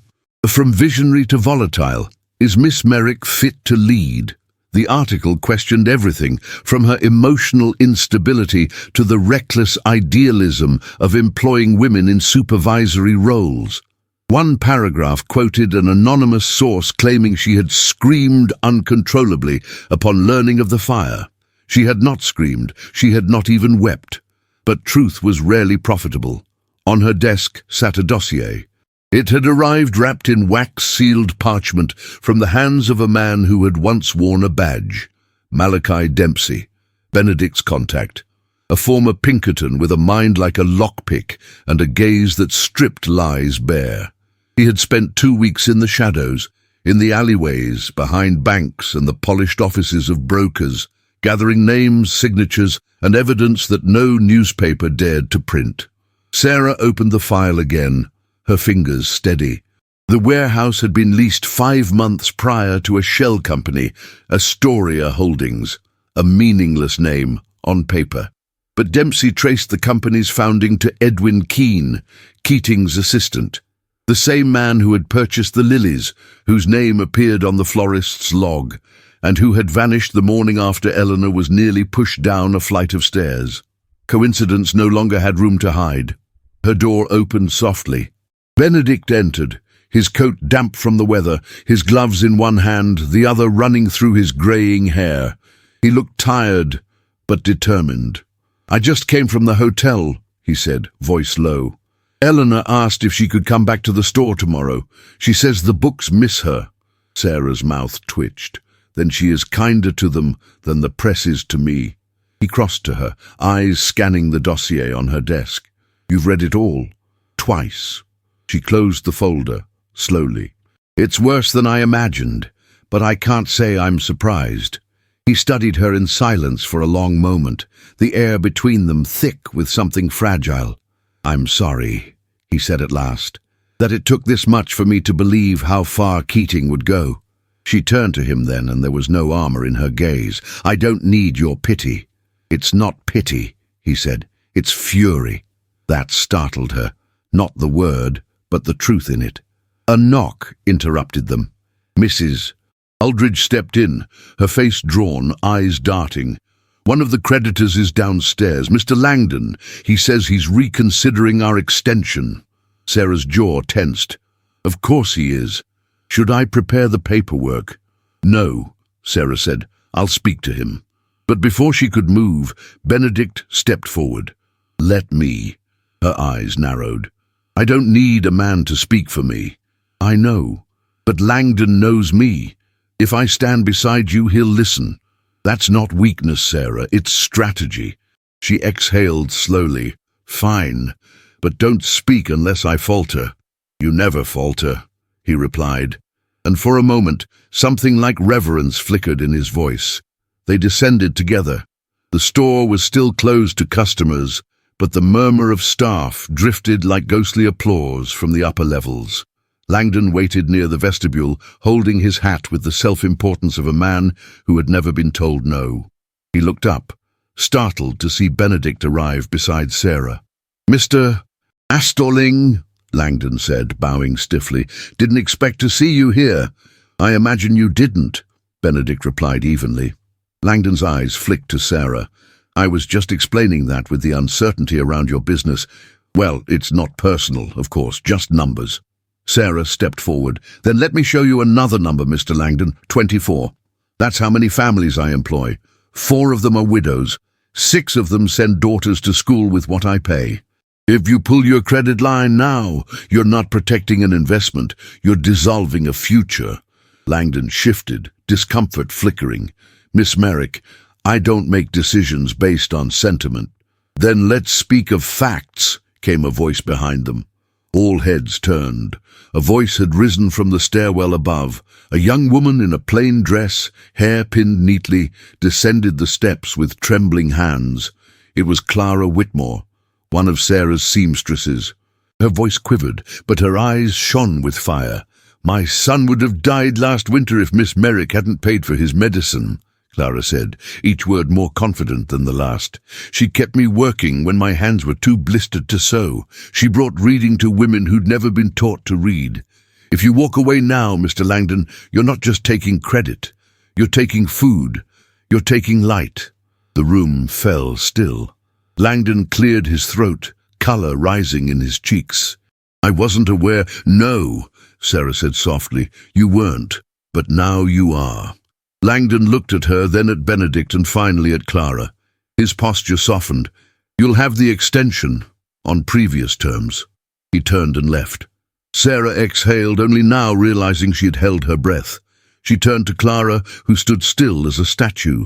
From visionary to volatile, is Miss Merrick fit to lead? The article questioned everything, from her emotional instability to the reckless idealism of employing women in supervisory roles. One paragraph quoted an anonymous source claiming she had screamed uncontrollably upon learning of the fire. She had not screamed, she had not even wept. But truth was rarely profitable. On her desk sat a dossier. It had arrived wrapped in wax-sealed parchment from the hands of a man who had once worn a badge. Malachi Dempsey, Benedict's contact. A former Pinkerton with a mind like a lockpick and a gaze that stripped lies bare. He had spent 2 weeks in the shadows, in the alleyways, behind banks and the polished offices of brokers, gathering names, signatures, and evidence that no newspaper dared to print. Sarah opened the file again, her fingers steady. The warehouse had been leased 5 months prior to a shell company, Astoria Holdings, a meaningless name on paper. But Dempsey traced the company's founding to Edwin Keene, Keating's assistant, the same man who had purchased the lilies, whose name appeared on the florist's log, and who had vanished the morning after Eleanor was nearly pushed down a flight of stairs. Coincidence no longer had room to hide. Her door opened softly. Benedict entered, his coat damp from the weather, his gloves in one hand, the other running through his greying hair. He looked tired, but determined. "I just came from the hotel," he said, voice low. "Eleanor asked if she could come back to the store tomorrow. She says the books miss her." Sarah's mouth twitched. "Then she is kinder to them than the press is to me." He crossed to her, eyes scanning the dossier on her desk. "You've read it all?" "Twice." She closed the folder, slowly. "It's worse than I imagined, but I can't say I'm surprised." He studied her in silence for a long moment, the air between them thick with something fragile. "I'm sorry," he said at last, "that it took this much for me to believe how far Keating would go." She turned to him then, and there was no armor in her gaze. "I don't need your pity." "It's not pity," he said. "It's fury." That startled her. Not the word, but the truth in it. A knock interrupted them. Mrs. Aldridge stepped in, her face drawn, eyes darting. "One of the creditors is downstairs, Mr. Langdon. He says he's reconsidering our extension." Sarah's jaw tensed. "Of course he is. Should I prepare the paperwork?" "No," Sarah said. "I'll speak to him." But before she could move, Benedict stepped forward. "Let me." Her eyes narrowed. "I don't need a man to speak for me." "I know. But Langdon knows me. If I stand beside you, he'll listen." "That's not weakness, Sarah. It's strategy." She exhaled slowly. "Fine. But don't speak unless I falter." "You never falter," he replied. And for a moment, something like reverence flickered in his voice. They descended together. The store was still closed to customers, but the murmur of staff drifted like ghostly applause from the upper levels. Langdon waited near the vestibule, holding his hat with the self-importance of a man who had never been told no. He looked up, startled to see Benedict arrive beside Sarah. "Mr. Astorling," Langdon said, bowing stiffly. "Didn't expect to see you here." "I imagine you didn't," Benedict replied evenly. Langdon's eyes flicked to Sarah. "I was just explaining that with the uncertainty around your business. Well, it's not personal, of course, just numbers." Sarah stepped forward. "Then let me show you another number, Mr. Langdon. 24. That's how many families I employ. 4 of them are widows. 6 of them send daughters to school with what I pay. If you pull your credit line now, you're not protecting an investment. You're dissolving a future." Langdon shifted, discomfort flickering. "Miss Merrick, I don't make decisions based on sentiment." "Then let's speak of facts," came a voice behind them. All heads turned. A voice had risen from the stairwell above. A young woman in a plain dress, hair pinned neatly, descended the steps with trembling hands. It was Clara Whitmore, one of Sarah's seamstresses. Her voice quivered, but her eyes shone with fire. "My son would have died last winter if Miss Merrick hadn't paid for his medicine," Clara said, each word more confident than the last. "She kept me working when my hands were too blistered to sew. She brought reading to women who'd never been taught to read. If you walk away now, Mr. Langdon, you're not just taking credit. You're taking food. You're taking light." The room fell still. Langdon cleared his throat, color rising in his cheeks. "I wasn't aware—" "No," Sarah said softly, "you weren't, but now you are." Langdon looked at her, then at Benedict, and finally at Clara. His posture softened. "You'll have the extension, on previous terms." He turned and left. Sarah exhaled, only now realizing she had held her breath. She turned to Clara, who stood still as a statue.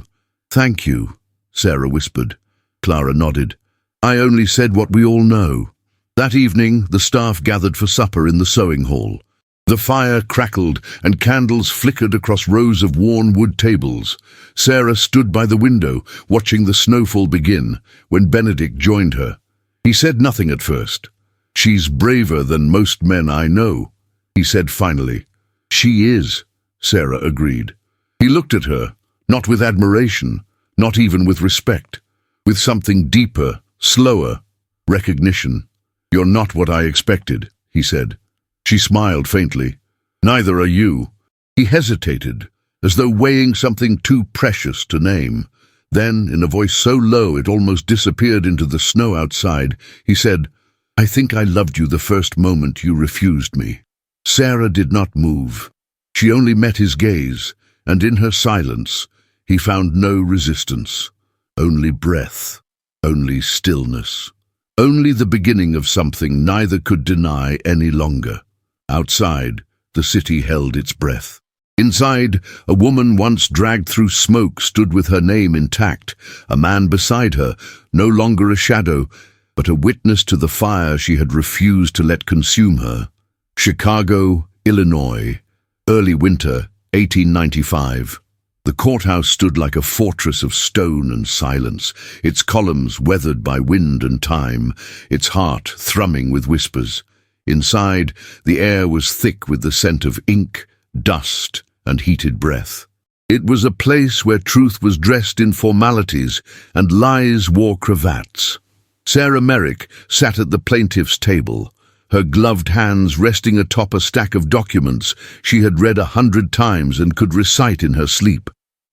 "Thank you," Sarah whispered. Clara nodded. "I only said what we all know." That evening, the staff gathered for supper in the sewing hall. The fire crackled and candles flickered across rows of worn wood tables. Sarah stood by the window, watching the snowfall begin, when Benedict joined her. He said nothing at first. "She's braver than most men I know," he said finally. "She is," Sarah agreed. He looked at her, not with admiration, not even with respect, with something deeper, slower, recognition. "You're not what I expected," he said. She smiled faintly. "Neither are you." He hesitated, as though weighing something too precious to name. Then, in a voice so low it almost disappeared into the snow outside, he said, "I think I loved you the first moment you refused me." Sarah did not move. She only met his gaze, and in her silence, he found no resistance. Only breath, only stillness. Only the beginning of something neither could deny any longer. Outside, the city held its breath. Inside, a woman once dragged through smoke stood with her name intact, a man beside her, no longer a shadow, but a witness to the fire she had refused to let consume her. Chicago, Illinois, early winter, 1895. The courthouse stood like a fortress of stone and silence, its columns weathered by wind and time, its heart thrumming with whispers. Inside, the air was thick with the scent of ink, dust, and heated breath. It was a place where truth was dressed in formalities and lies wore cravats. Sarah Merrick sat at the plaintiff's table, her gloved hands resting atop a stack of documents she had read 100 times and could recite in her sleep.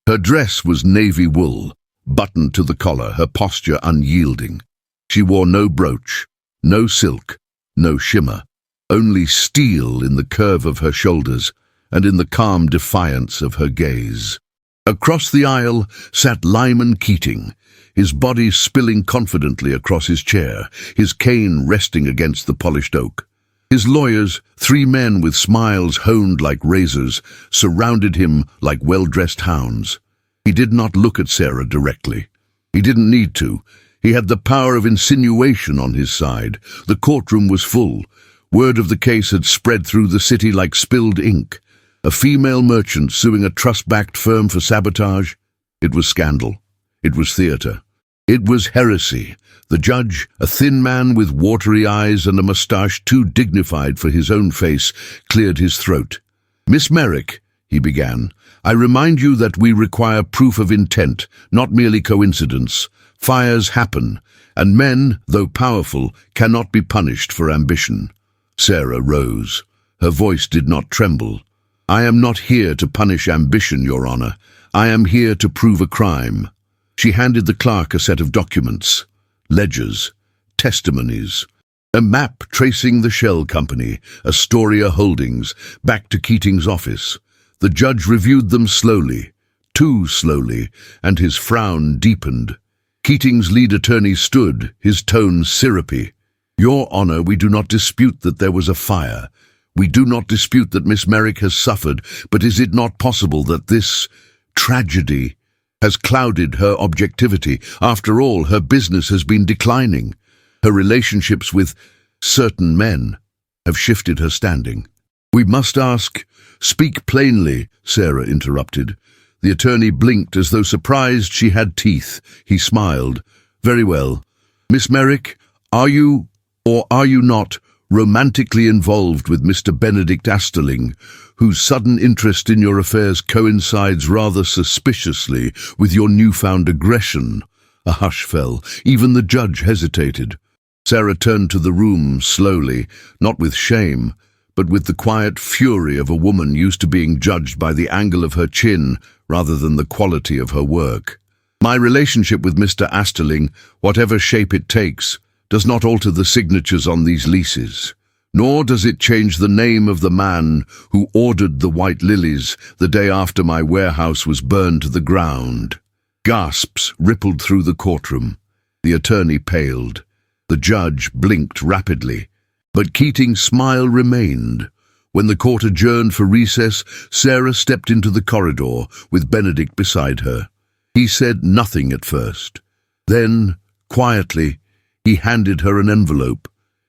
Her dress was navy wool, buttoned to the collar, her posture unyielding. She wore no brooch, no silk, no shimmer, only steel in the curve of her shoulders and in the calm defiance of her gaze. Across the aisle sat Lyman Keating, his body spilling confidently across his chair, his cane resting against the polished oak. His lawyers, 3 men with smiles honed like razors, surrounded him like well-dressed hounds. He did not look at Sarah directly. He didn't need to. He had the power of insinuation on his side. The courtroom was full. Word of the case had spread through the city like spilled ink. A female merchant suing a trust-backed firm for sabotage? It was scandal. It was theater. It was heresy. The judge, a thin man with watery eyes and a moustache too dignified for his own face, cleared his throat. "Miss Merrick," he began, "I remind you that we require proof of intent, not merely coincidence. Fires happen, and men, though powerful, cannot be punished for ambition." Sarah rose. Her voice did not tremble. "I am not here to punish ambition, Your Honor. I am here to prove a crime." She handed the clerk a set of documents, ledgers, testimonies, a map tracing the shell company, Astoria Holdings, back to Keating's office. The judge reviewed them slowly, too slowly, and his frown deepened. Keating's lead attorney stood, his tone syrupy. "Your Honor, we do not dispute that there was a fire. We do not dispute that Miss Merrick has suffered, but is it not possible that this tragedy has clouded her objectivity? After all, her business has been declining. Her relationships with certain men have shifted her standing." "We must ask—" "Speak plainly," Sarah interrupted. The attorney blinked as though surprised she had teeth. He smiled. "Very well. Miss Merrick, are you, or are you not, romantically involved with Mr. Benedict Astorling, whose sudden interest in your affairs coincides rather suspiciously with your newfound aggression?" A hush fell. Even the judge hesitated. Sarah turned to the room slowly, not with shame, but with the quiet fury of a woman used to being judged by the angle of her chin rather than the quality of her work. "My relationship with Mr. Astorling, whatever shape it takes, does not alter the signatures on these leases, nor does it change the name of the man who ordered the white lilies the day after my warehouse was burned to the ground." Gasps rippled through the courtroom. The attorney paled. The judge blinked rapidly. But Keating's smile remained. When the court adjourned for recess, Sarah stepped into the corridor with Benedict beside her. He said nothing at first. Then, quietly, he handed her an envelope.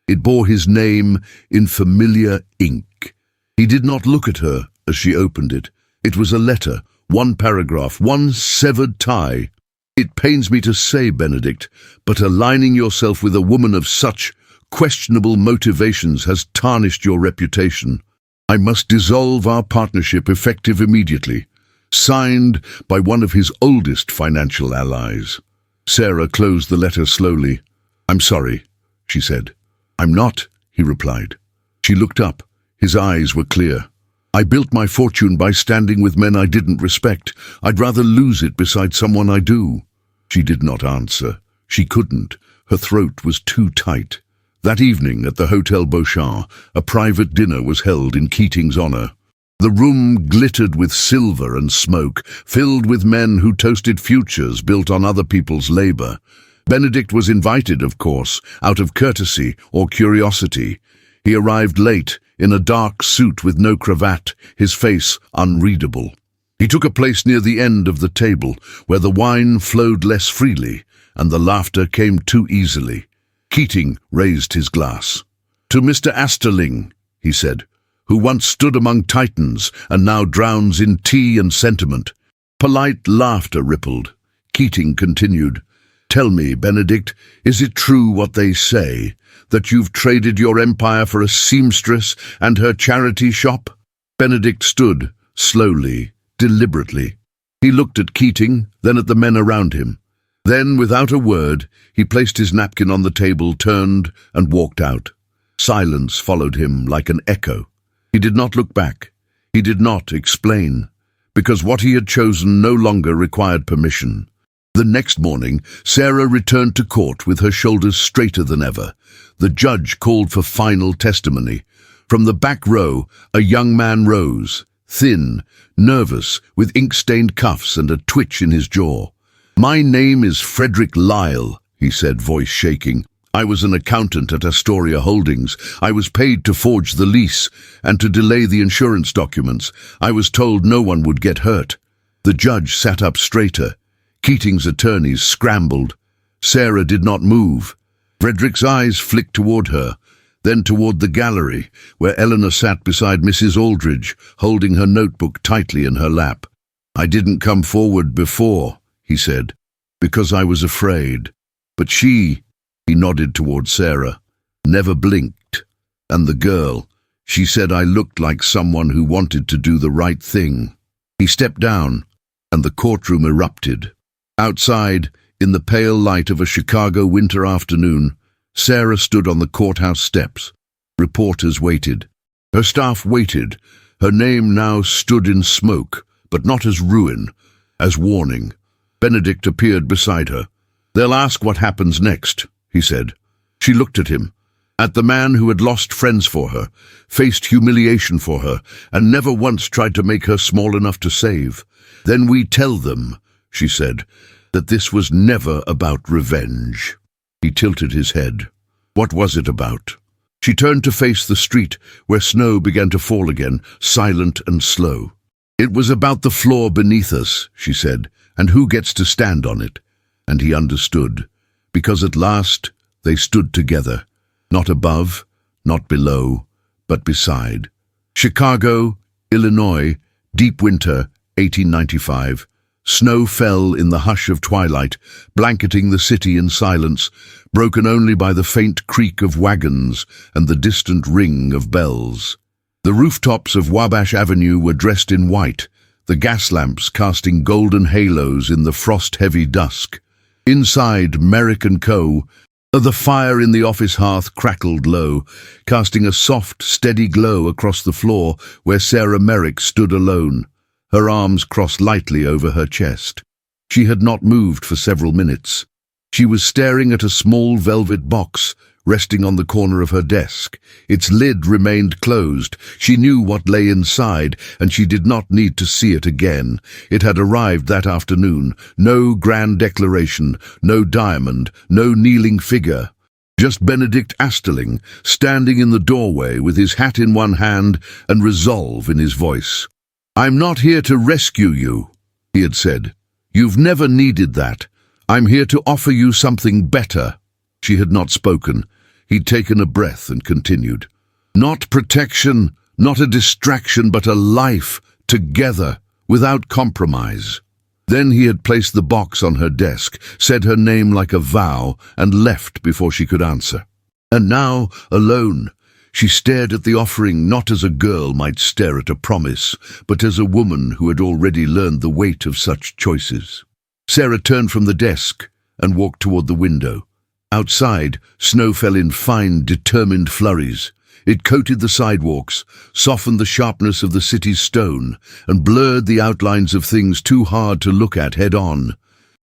It bore his name in familiar ink. He did not look at her as she opened it. It was a letter, one paragraph, one severed tie. "It pains me to say, Benedict, but aligning yourself with a woman of such questionable motivations has tarnished your reputation. I must dissolve our partnership effective immediately." Signed by one of his oldest financial allies. Sarah closed the letter slowly. "I'm sorry," she said. "I'm not," he replied. She looked up. His eyes were clear. "I built my fortune by standing with men I didn't respect. I'd rather lose it beside someone I do." She did not answer. She couldn't. Her throat was too tight. That evening at the Hotel Beauchamp, a private dinner was held in Keating's honor. The room glittered with silver and smoke, filled with men who toasted futures built on other people's labor. Benedict was invited, of course, out of courtesy or curiosity. He arrived late, in a dark suit with no cravat, his face unreadable. He took a place near the end of the table, where the wine flowed less freely, and the laughter came too easily. Keating raised his glass. "To Mr. Astorling," he said, "who once stood among titans and now drowns in tea and sentiment." Polite laughter rippled. Keating continued, "Tell me, Benedict, is it true what they say, that you've traded your empire for a seamstress and her charity shop?" Benedict stood, slowly, deliberately. He looked at Keating, then at the men around him. Then, without a word, he placed his napkin on the table, turned, and walked out. Silence followed him like an echo. He did not look back. He did not explain, because what he had chosen no longer required permission. The next morning, Sarah returned to court with her shoulders straighter than ever. The judge called for final testimony. From the back row, a young man rose, thin, nervous, with ink-stained cuffs and a twitch in his jaw. "My name is Frederick Lyle," he said, voice shaking. "I was an accountant at Astoria Holdings. I was paid to forge the lease and to delay the insurance documents. I was told no one would get hurt." The judge sat up straighter. Keating's attorneys scrambled. Sarah did not move. Frederick's eyes flicked toward her, then toward the gallery, where Eleanor sat beside Mrs. Aldridge, holding her notebook tightly in her lap. "I didn't come forward before," he said, "because I was afraid. But she," he nodded toward Sarah, "never blinked. And the girl, she said I looked like someone who wanted to do the right thing." He stepped down, and the courtroom erupted. Outside, in the pale light of a Chicago winter afternoon, Sarah stood on the courthouse steps. Reporters waited. Her staff waited. Her name now stood in smoke, but not as ruin, as warning. Benedict appeared beside her. "They'll ask what happens next," he said. She looked at him, at the man who had lost friends for her, faced humiliation for her, and never once tried to make her small enough to save. "Then we tell them," she said, "that this was never about revenge." He tilted his head. What was it about? She turned to face the street, where snow began to fall again, silent and slow. "It was about the floor beneath us," she said, "and who gets to stand on it." And he understood, because at last they stood together, not above, not below, but beside. Chicago, Illinois, deep winter, 1895. Snow fell in the hush of twilight, blanketing the city in silence, broken only by the faint creak of wagons and the distant ring of bells. The rooftops of Wabash Avenue were dressed in white, the gas lamps casting golden halos in the frost-heavy dusk. Inside Merrick & Co., the fire in the office hearth crackled low, casting a soft, steady glow across the floor where Sarah Merrick stood alone, her arms crossed lightly over her chest. She had not moved for several minutes. She was staring at a small velvet box resting on the corner of her desk. Its lid remained closed. She knew what lay inside, and she did not need to see it again. It had arrived that afternoon. No grand declaration, no diamond, no kneeling figure. Just Benedict Astorling, standing in the doorway with his hat in one hand and resolve in his voice. "I'm not here to rescue you," he had said. "You've never needed that. I'm here to offer you something better." She had not spoken. He'd taken a breath and continued. "Not protection, Not a distraction, but a life, together, without compromise. Then he had placed the box on her desk, said her name like a vow, and left before she could answer. And now, alone, she stared at the offering not as a girl might stare at a promise, but as a woman who had already learned the weight of such choices. Sarah turned from the desk and walked toward the window. Outside, snow fell in fine, determined flurries. It coated the sidewalks, softened the sharpness of the city's stone, and blurred the outlines of things too hard to look at head-on.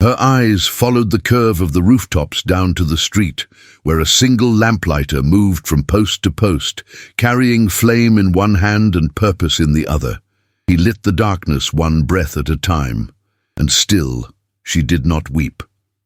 Her eyes followed the curve of the rooftops down to the street, where a single lamplighter moved from post to post, carrying flame in one hand and purpose in the other. He lit the darkness one breath at a time, and still she did not weep.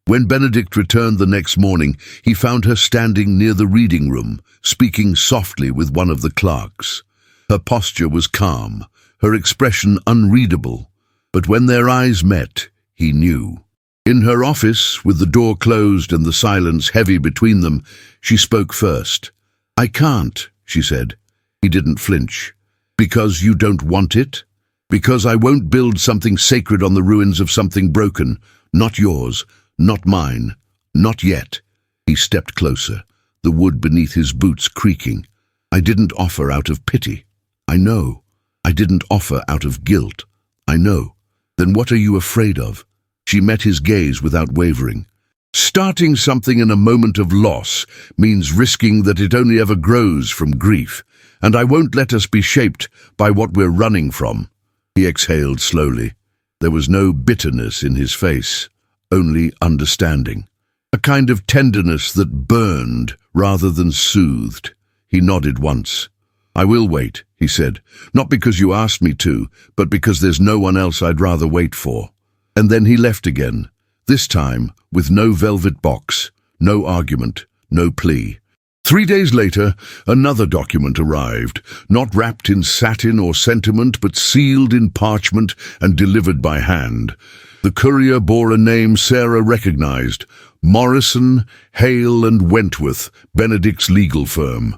When Benedict returned the next morning, he found her standing near the reading room, speaking softly with one of the clerks. Her posture was calm, her expression unreadable, but when their eyes met, he knew. In her office, with the door closed and the silence heavy between them, she spoke first. "I can't," she said. He didn't flinch. "Because you don't want it? Because I won't build something sacred on the ruins of something broken, not yours. Not mine. Not yet." He stepped closer, the wood beneath his boots creaking. "I didn't offer out of pity. I know. I didn't offer out of guilt. I know. Then what are you afraid of?" She met his gaze without wavering. "Starting something in a moment of loss means risking that it only ever grows from grief, and I won't let us be shaped by what we're running from." He exhaled slowly. There was no bitterness in his face. Only understanding. A kind of tenderness that burned rather than soothed. He nodded once. "I will wait," he said, "not because you asked me to, but because there's no one else I'd rather wait for." And then he left again, this time with no velvet box, no argument, no plea. 3 days later, another document arrived, not wrapped in satin or sentiment, but sealed in parchment and delivered by hand. The courier bore a name Sarah recognized: Morrison, Hale and Wentworth, Benedict's legal firm.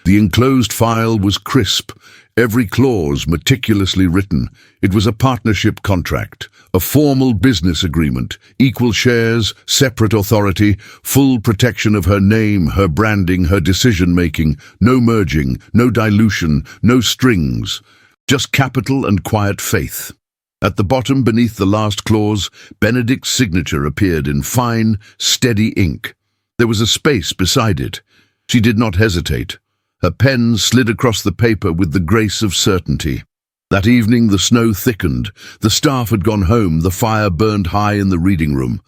The enclosed file was crisp, every clause meticulously written. It was a partnership contract, a formal business agreement, equal shares, separate authority, full protection of her name, her branding, her decision-making, no merging, no dilution, no strings, just capital and quiet faith. At the bottom, beneath the last clause, Benedict's signature appeared in fine, steady ink. There was a space beside it. She did not hesitate. Her pen slid across the paper with the grace of certainty. That evening the snow thickened. The staff had gone home. The fire burned high in the reading room.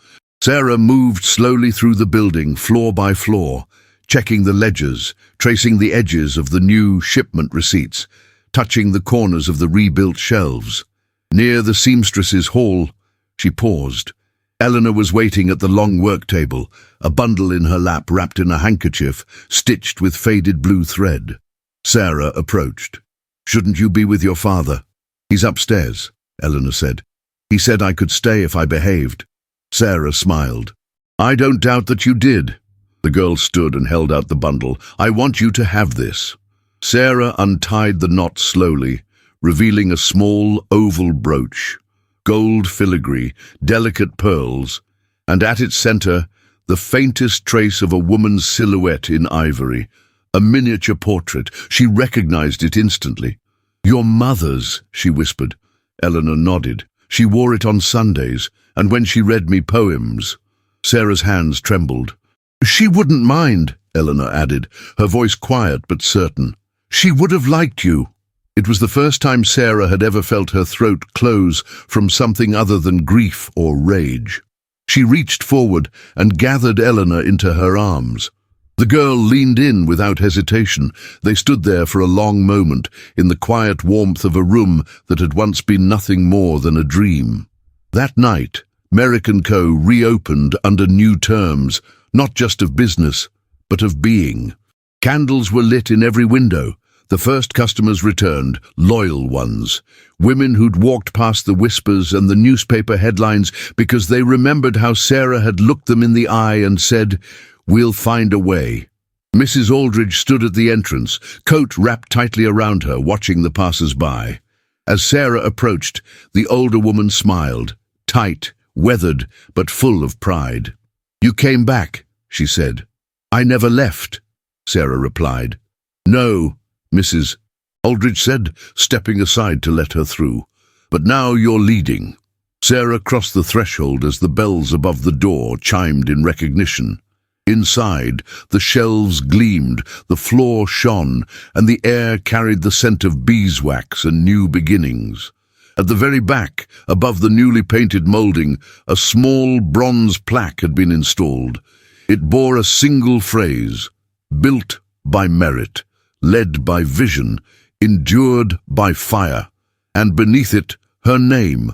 Sarah moved slowly through the building, floor by floor, checking the ledgers, tracing the edges of the new shipment receipts, touching the corners of the rebuilt shelves. Near the seamstress's hall, she paused. Eleanor was waiting at the long work table, a bundle in her lap wrapped in a handkerchief, stitched with faded blue thread. Sarah approached. "Shouldn't you be with your father?" "He's upstairs," Eleanor said. "He said I could stay if I behaved." Sarah smiled. "I don't doubt that you did." The girl stood and held out the bundle. "I want you to have this." Sarah untied the knot slowly, revealing a small oval brooch, gold filigree, delicate pearls, and at its center, the faintest trace of a woman's silhouette in ivory, a miniature portrait. She recognized it instantly. "Your mother's," she whispered. Eleanor nodded. "She wore it on Sundays, and when she read me poems." Sarah's hands trembled. "She wouldn't mind," Eleanor added, her voice quiet but certain. "She would have liked you." It was the first time Sarah had ever felt her throat close from something other than grief or rage. She reached forward and gathered Eleanor into her arms. The girl leaned in without hesitation. They stood there for a long moment, in the quiet warmth of a room that had once been nothing more than a dream. That night, Merrick & Co. reopened under new terms, not just of business, but of being. Candles were lit in every window. The first customers returned, loyal ones, women who'd walked past the whispers and the newspaper headlines because they remembered how Sarah had looked them in the eye and said, "We'll find a way." Mrs. Aldridge stood at the entrance, coat wrapped tightly around her, watching the passers-by. As Sarah approached, the older woman smiled, tight, weathered, but full of pride. "You came back," she said. "I never left," Sarah replied. "No," Mrs. Aldridge said, stepping aside to let her through. "But now you're leading." Sarah crossed the threshold as the bells above the door chimed in recognition. Inside, the shelves gleamed, the floor shone, and the air carried the scent of beeswax and new beginnings. At the very back, above the newly painted moulding, a small bronze plaque had been installed. It bore a single phrase: "Built by merit, led by vision, endured by fire." And beneath it, her name,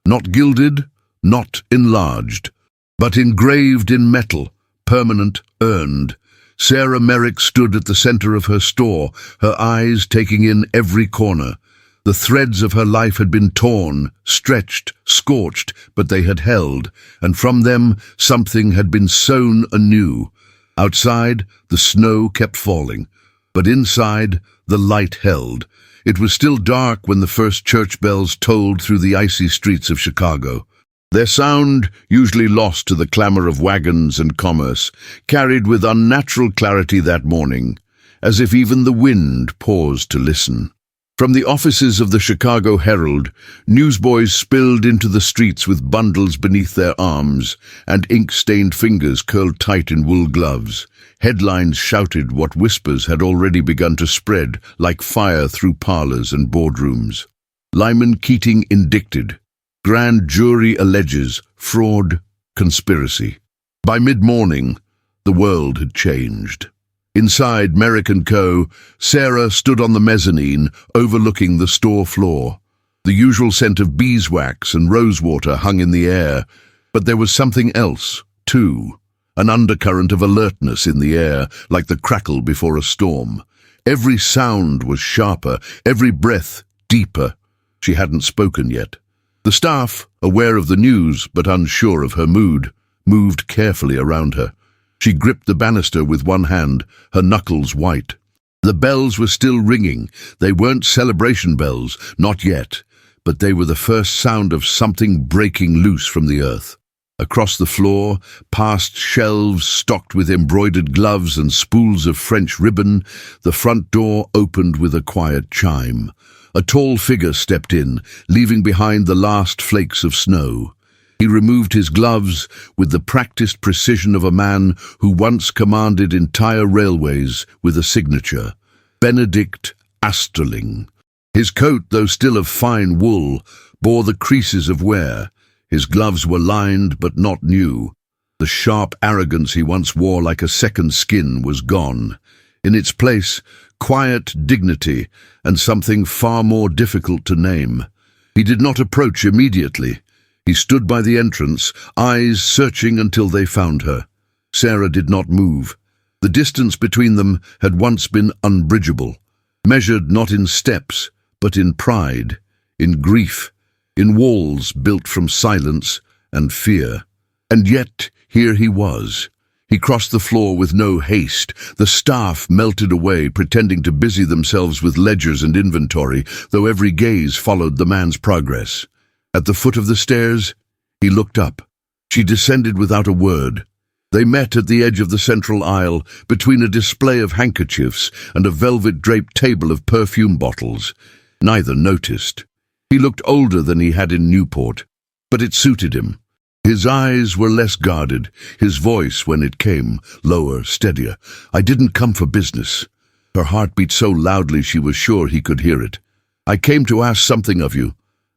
not gilded, not enlarged, but engraved in metal, permanent, earned. Sarah Merrick stood at the center of her store, her eyes taking in every corner. The threads of her life had been torn, stretched, scorched, but they had held, and from them something had been sown anew. Outside, the snow kept falling, but inside, the light held. It was still dark when the first church bells tolled through the icy streets of Chicago. Their sound, usually lost to the clamor of wagons and commerce, carried with unnatural clarity that morning, as if even the wind paused to listen. From the offices of the Chicago Herald, newsboys spilled into the streets with bundles beneath their arms and ink-stained fingers curled tight in wool gloves. Headlines shouted what whispers had already begun to spread like fire through parlors and boardrooms. Lyman Keating indicted. Grand jury alleges fraud, conspiracy. By mid-morning, the world had changed. Inside Merrick & Co., Sarah stood on the mezzanine, overlooking the store floor. The usual scent of beeswax and rosewater hung in the air, but there was something else, too. An undercurrent of alertness in the air, like the crackle before a storm. Every sound was sharper, every breath deeper. She hadn't spoken yet. The staff, aware of the news but unsure of her mood, moved carefully around her. She gripped the banister with one hand, her knuckles white. The bells were still ringing. They weren't celebration bells, not yet, but they were the first sound of something breaking loose from the earth. Across the floor, past shelves stocked with embroidered gloves and spools of French ribbon, the front door opened with a quiet chime. A tall figure stepped in, leaving behind the last flakes of snow. He removed his gloves with the practiced precision of a man who once commanded entire railways with a signature: Benedict Astorling. His coat, though still of fine wool, bore the creases of wear. His gloves were lined but not new. The sharp arrogance he once wore like a second skin was gone. In its place, quiet dignity and something far more difficult to name. He did not approach immediately. He stood by the entrance, eyes searching until they found her. Sarah did not move. The distance between them had once been unbridgeable, measured not in steps, but in pride, in grief, in walls built from silence and fear. And yet, here he was. He crossed the floor with no haste. The staff melted away, pretending to busy themselves with ledgers and inventory, though every gaze followed the man's progress. At the foot of the stairs, he looked up. She descended without a word. They met at the edge of the central aisle, between a display of handkerchiefs and a velvet-draped table of perfume bottles. Neither noticed. He looked older than he had in Newport, but it suited him. His eyes were less guarded, his voice, when it came, lower, steadier. "I didn't come for business." Her heart beat so loudly she was sure he could hear it. "I came to ask something of you,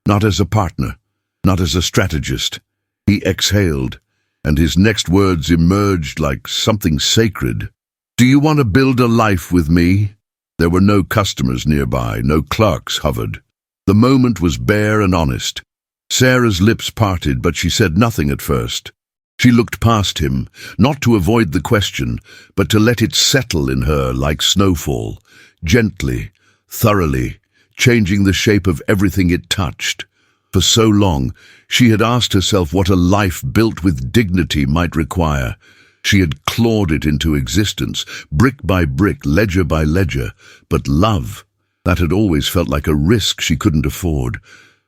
not as a partner, not as a strategist." He exhaled, and his next words emerged like something sacred. "Do you want to build a life with me?" There were no customers nearby, no clerks hovered. The moment was bare and honest. Sarah's lips parted, but she said nothing at first. She looked past him, not to avoid the question, but to let it settle in her like snowfall, gently, thoroughly, changing the shape of everything it touched. For so long, she had asked herself what a life built with dignity might require. She had clawed it into existence, brick by brick, ledger by ledger. But love, that had always felt like a risk she couldn't afford.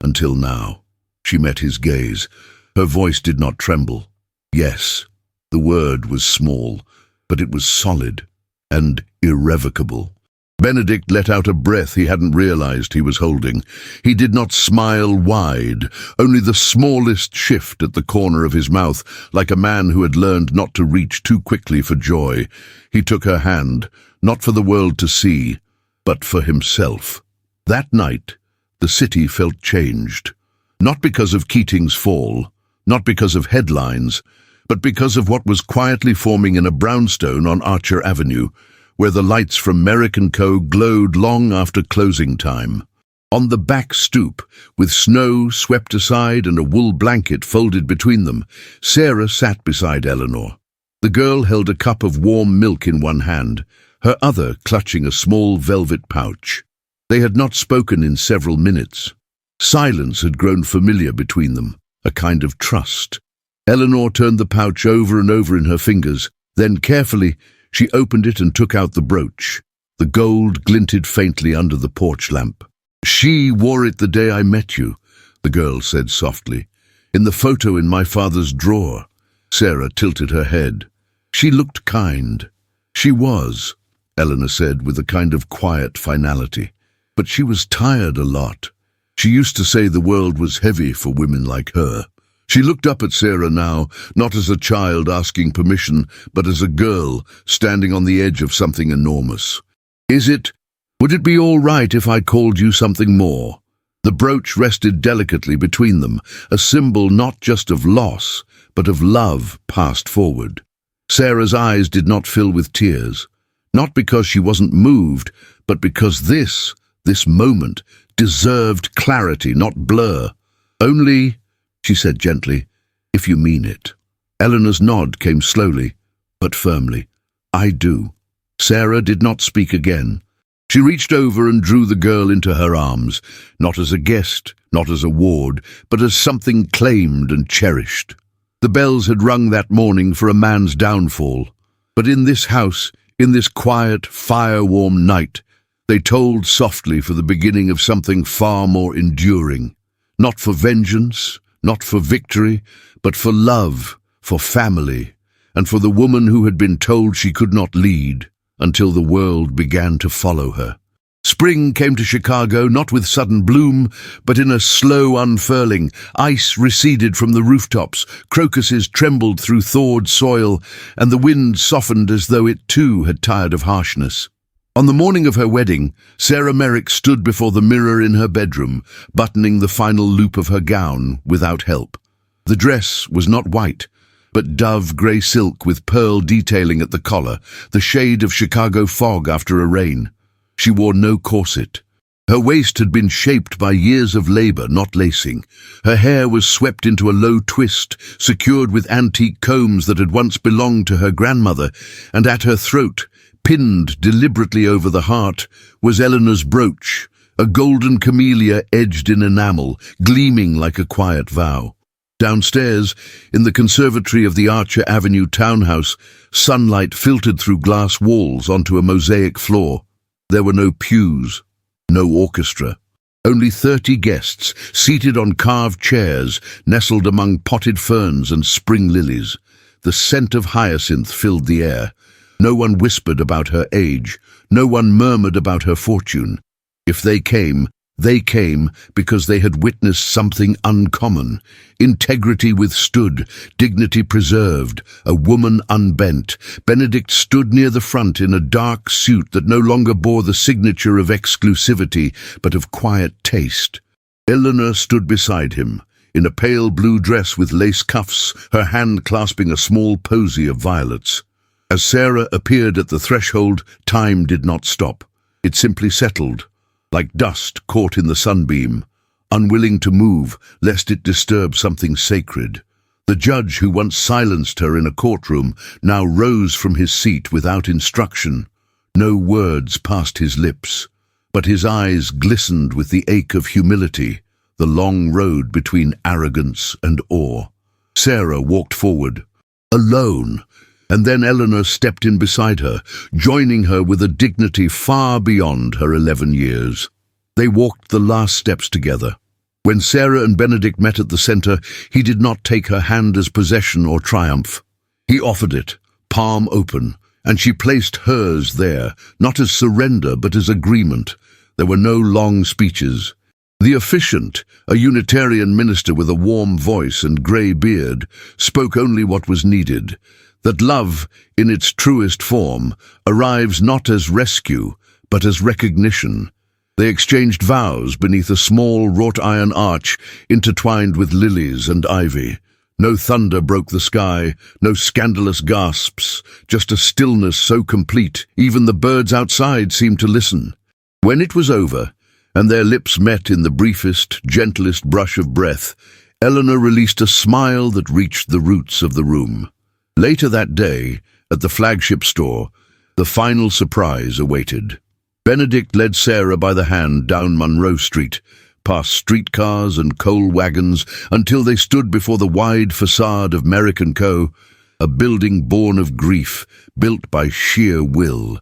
Until now. She met his gaze. Her voice did not tremble. Yes, the word was small, but it was solid and irrevocable. Benedict let out a breath he hadn't realized he was holding. He did not smile wide, only the smallest shift at the corner of his mouth, like a man who had learned not to reach too quickly for joy. He took her hand, not for the world to see, but for himself. That night, the city felt changed. Not because of Keating's fall, not because of headlines, but because of what was quietly forming in a brownstone on Archer Avenue, where the lights from Merrick & Co. glowed long after closing time. On the back stoop, with snow swept aside and a wool blanket folded between them, Sarah sat beside Eleanor. The girl held a cup of warm milk in one hand, her other clutching a small velvet pouch. They had not spoken in several minutes. Silence had grown familiar between them, a kind of trust. Eleanor turned the pouch over and over in her fingers, then carefully, she opened it and took out the brooch. The gold glinted faintly under the porch lamp. "She wore it the day I met you," the girl said softly. "In the photo in my father's drawer." Sarah tilted her head. "She looked kind." "She was," Eleanor said with a kind of quiet finality. "But she was tired a lot. She used to say the world was heavy for women like her." She looked up at Sarah now, not as a child asking permission, but as a girl standing on the edge of something enormous. Would it be all right if I called you something more?" The brooch rested delicately between them, a symbol not just of loss, but of love passed forward. Sarah's eyes did not fill with tears, not because she wasn't moved, but because this moment, deserved clarity, not blur. "Only," she said gently, "if you mean it." Eleanor's nod came slowly, but firmly. "I do." Sarah did not speak again. She reached over and drew the girl into her arms, not as a guest, not as a ward, but as something claimed and cherished. The bells had rung that morning for a man's downfall, but in this house, in this quiet, fire-warm night, they tolled softly for the beginning of something far more enduring. Not for vengeance, not for victory, but for love, for family, and for the woman who had been told she could not lead until the world began to follow her. Spring came to Chicago not with sudden bloom, but in a slow unfurling. Ice receded from the rooftops, crocuses trembled through thawed soil, and the wind softened as though it too had tired of harshness. On the morning of her wedding, Sarah Merrick stood before the mirror in her bedroom, buttoning the final loop of her gown without help. The dress was not white, but dove grey silk with pearl detailing at the collar, the shade of Chicago fog after a rain. She wore no corset. Her waist had been shaped by years of labor, not lacing. Her hair was swept into a low twist, secured with antique combs that had once belonged to her grandmother, and at her throat, pinned deliberately over the heart, was Eleanor's brooch, a golden camellia edged in enamel, gleaming like a quiet vow. Downstairs, in the conservatory of the Archer Avenue townhouse, sunlight filtered through glass walls onto a mosaic floor. There were no pews, no orchestra. Only 30 guests, seated on carved chairs, nestled among potted ferns and spring lilies. The scent of hyacinth filled the air. No one whispered about her age. No one murmured about her fortune. If they came because they had witnessed something uncommon. Integrity withstood, dignity preserved, a woman unbent. Benedict stood near the front in a dark suit that no longer bore the signature of exclusivity, but of quiet taste. Eleanor stood beside him, in a pale blue dress with lace cuffs, her hand clasping a small posy of violets. As Sarah appeared at the threshold, time did not stop. It simply settled, like dust caught in the sunbeam, unwilling to move lest it disturb something sacred. The judge who once silenced her in a courtroom now rose from his seat without instruction. No words passed his lips, but his eyes glistened with the ache of humility, the long road between arrogance and awe. Sarah walked forward, alone, And then Eleanor stepped in beside her, joining her with a dignity far beyond her 11 years. They walked the last steps together. When Sarah and Benedict met at the center, he did not take her hand as possession or triumph. He offered it, palm open, and she placed hers there, not as surrender but as agreement. There were no long speeches. The officiant, a Unitarian minister with a warm voice and grey beard, spoke only what was needed, that love, in its truest form, arrives not as rescue, but as recognition. They exchanged vows beneath a small wrought-iron arch intertwined with lilies and ivy. No thunder broke the sky, no scandalous gasps, just a stillness so complete even the birds outside seemed to listen. When it was over, and their lips met in the briefest, gentlest brush of breath, Eleanor released a smile that reached the roots of the room. Later that day, at the flagship store, the final surprise awaited. Benedict led Sarah by the hand down Monroe Street, past streetcars and coal wagons, until they stood before the wide facade of Merrick & Co., a building born of grief, built by sheer will.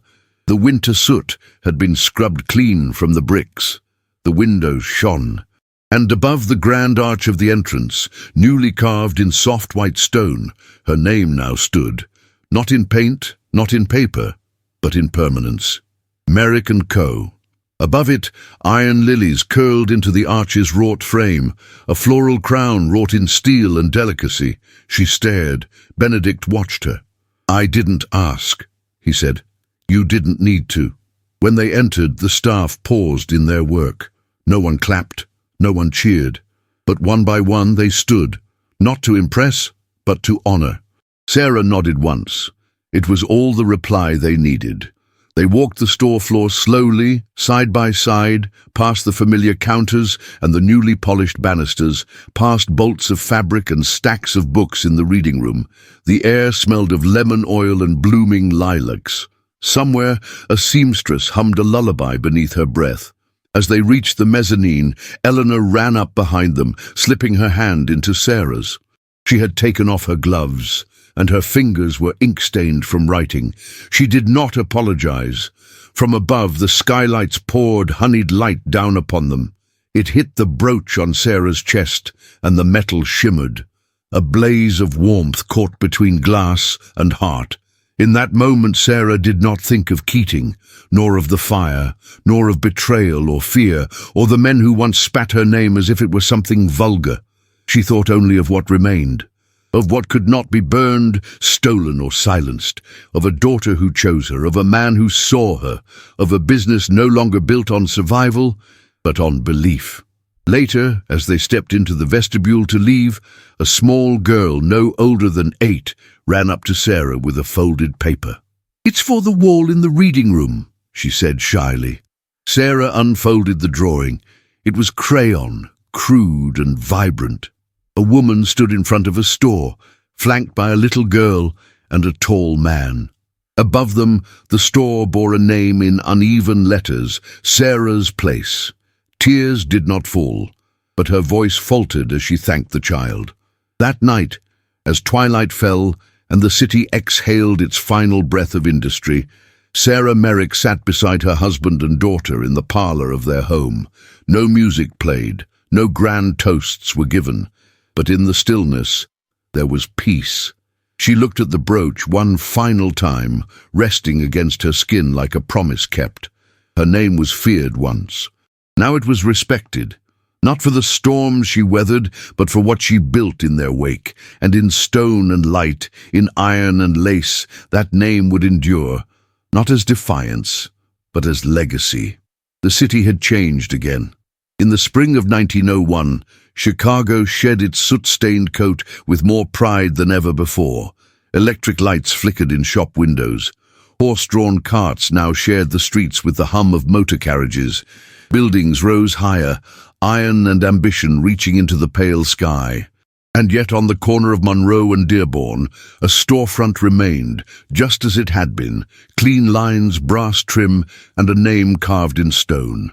The winter soot had been scrubbed clean from the bricks. The windows shone. And above the grand arch of the entrance, newly carved in soft white stone, her name now stood, not in paint, not in paper, but in permanence. Merrick & Co. Above it, iron lilies curled into the arch's wrought frame, a floral crown wrought in steel and delicacy. She stared. Benedict watched her. "I didn't ask," he said. "You didn't need to." When they entered, the staff paused in their work. No one clapped, no one cheered. But one by one they stood, not to impress, but to honor. Sarah nodded once. It was all the reply they needed. They walked the store floor slowly, side by side, past the familiar counters and the newly polished banisters, past bolts of fabric and stacks of books in the reading room. The air smelled of lemon oil and blooming lilacs. Somewhere, a seamstress hummed a lullaby beneath her breath. As they reached the mezzanine, Eleanor ran up behind them, slipping her hand into Sarah's. She had taken off her gloves, and her fingers were ink-stained from writing. She did not apologize. From above, the skylights poured honeyed light down upon them. It hit the brooch on Sarah's chest, and the metal shimmered. A blaze of warmth caught between glass and heart. In that moment, Sarah did not think of Keating, nor of the fire, nor of betrayal or fear, or the men who once spat her name as if it were something vulgar. She thought only of what remained, of what could not be burned, stolen, or silenced, of a daughter who chose her, of a man who saw her, of a business no longer built on survival, but on belief. Later, as they stepped into the vestibule to leave, a small girl no older than 8 ran up to Sarah with a folded paper. "It's for the wall in the reading room," she said shyly. Sarah unfolded the drawing. It was crayon, crude and vibrant. A woman stood in front of a store, flanked by a little girl and a tall man. Above them, the store bore a name in uneven letters, Sarah's Place. Tears did not fall, but her voice faltered as she thanked the child. That night, as twilight fell and the city exhaled its final breath of industry, Sarah Merrick sat beside her husband and daughter in the parlor of their home. No music played, no grand toasts were given, but in the stillness there was peace. She looked at the brooch one final time, resting against her skin like a promise kept. Her name was feared once. Now it was respected, not for the storms she weathered, but for what she built in their wake, and in stone and light, in iron and lace, that name would endure, not as defiance, but as legacy. The city had changed again. In the spring of 1901, Chicago shed its soot-stained coat with more pride than ever before. Electric lights flickered in shop windows. Horse-drawn carts now shared the streets with the hum of motor carriages. Buildings rose higher, iron and ambition reaching into the pale sky. And yet on the corner of Monroe and Dearborn, a storefront remained, just as it had been, clean lines, brass trim, and a name carved in stone.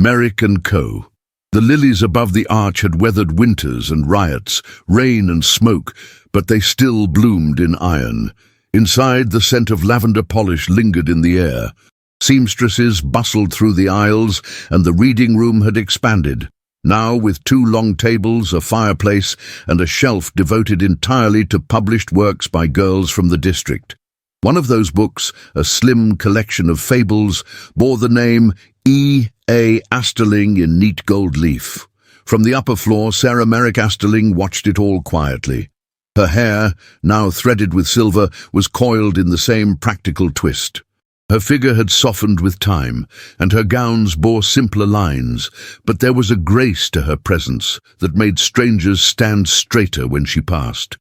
Merrick & Co. The lilies above the arch had weathered winters and riots, rain and smoke, but they still bloomed in iron. Inside, the scent of lavender polish lingered in the air. Seamstresses bustled through the aisles, and the reading room had expanded, now with 2 long tables, a fireplace, and a shelf devoted entirely to published works by girls from the district. One of those books, a slim collection of fables, bore the name E.A. Astorling in neat gold leaf. From the upper floor, Sarah Merrick Astorling watched it all quietly. Her hair, now threaded with silver, was coiled in the same practical twist. Her figure had softened with time, and her gowns bore simpler lines, but there was a grace to her presence that made strangers stand straighter when she passed.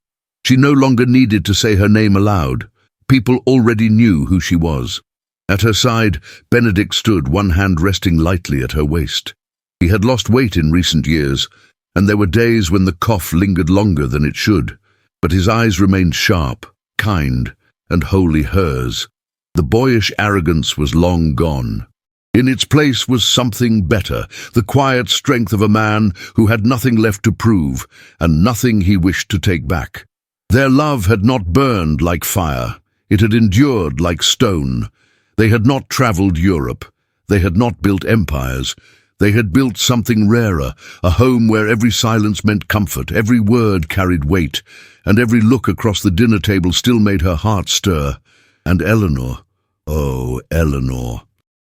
She no longer needed to say her name aloud. People already knew who she was. At her side, Benedict stood, one hand resting lightly at her waist. He had lost weight in recent years, and there were days when the cough lingered longer than it should, but his eyes remained sharp, kind, and wholly hers. The boyish arrogance was long gone. In its place was something better, the quiet strength of a man who had nothing left to prove, and nothing he wished to take back. Their love had not burned like fire. It had endured like stone. They had not travelled Europe. They had not built empires. They had built something rarer, a home where every silence meant comfort, every word carried weight, and every look across the dinner table still made her heart stir. And Eleanor, oh, Eleanor,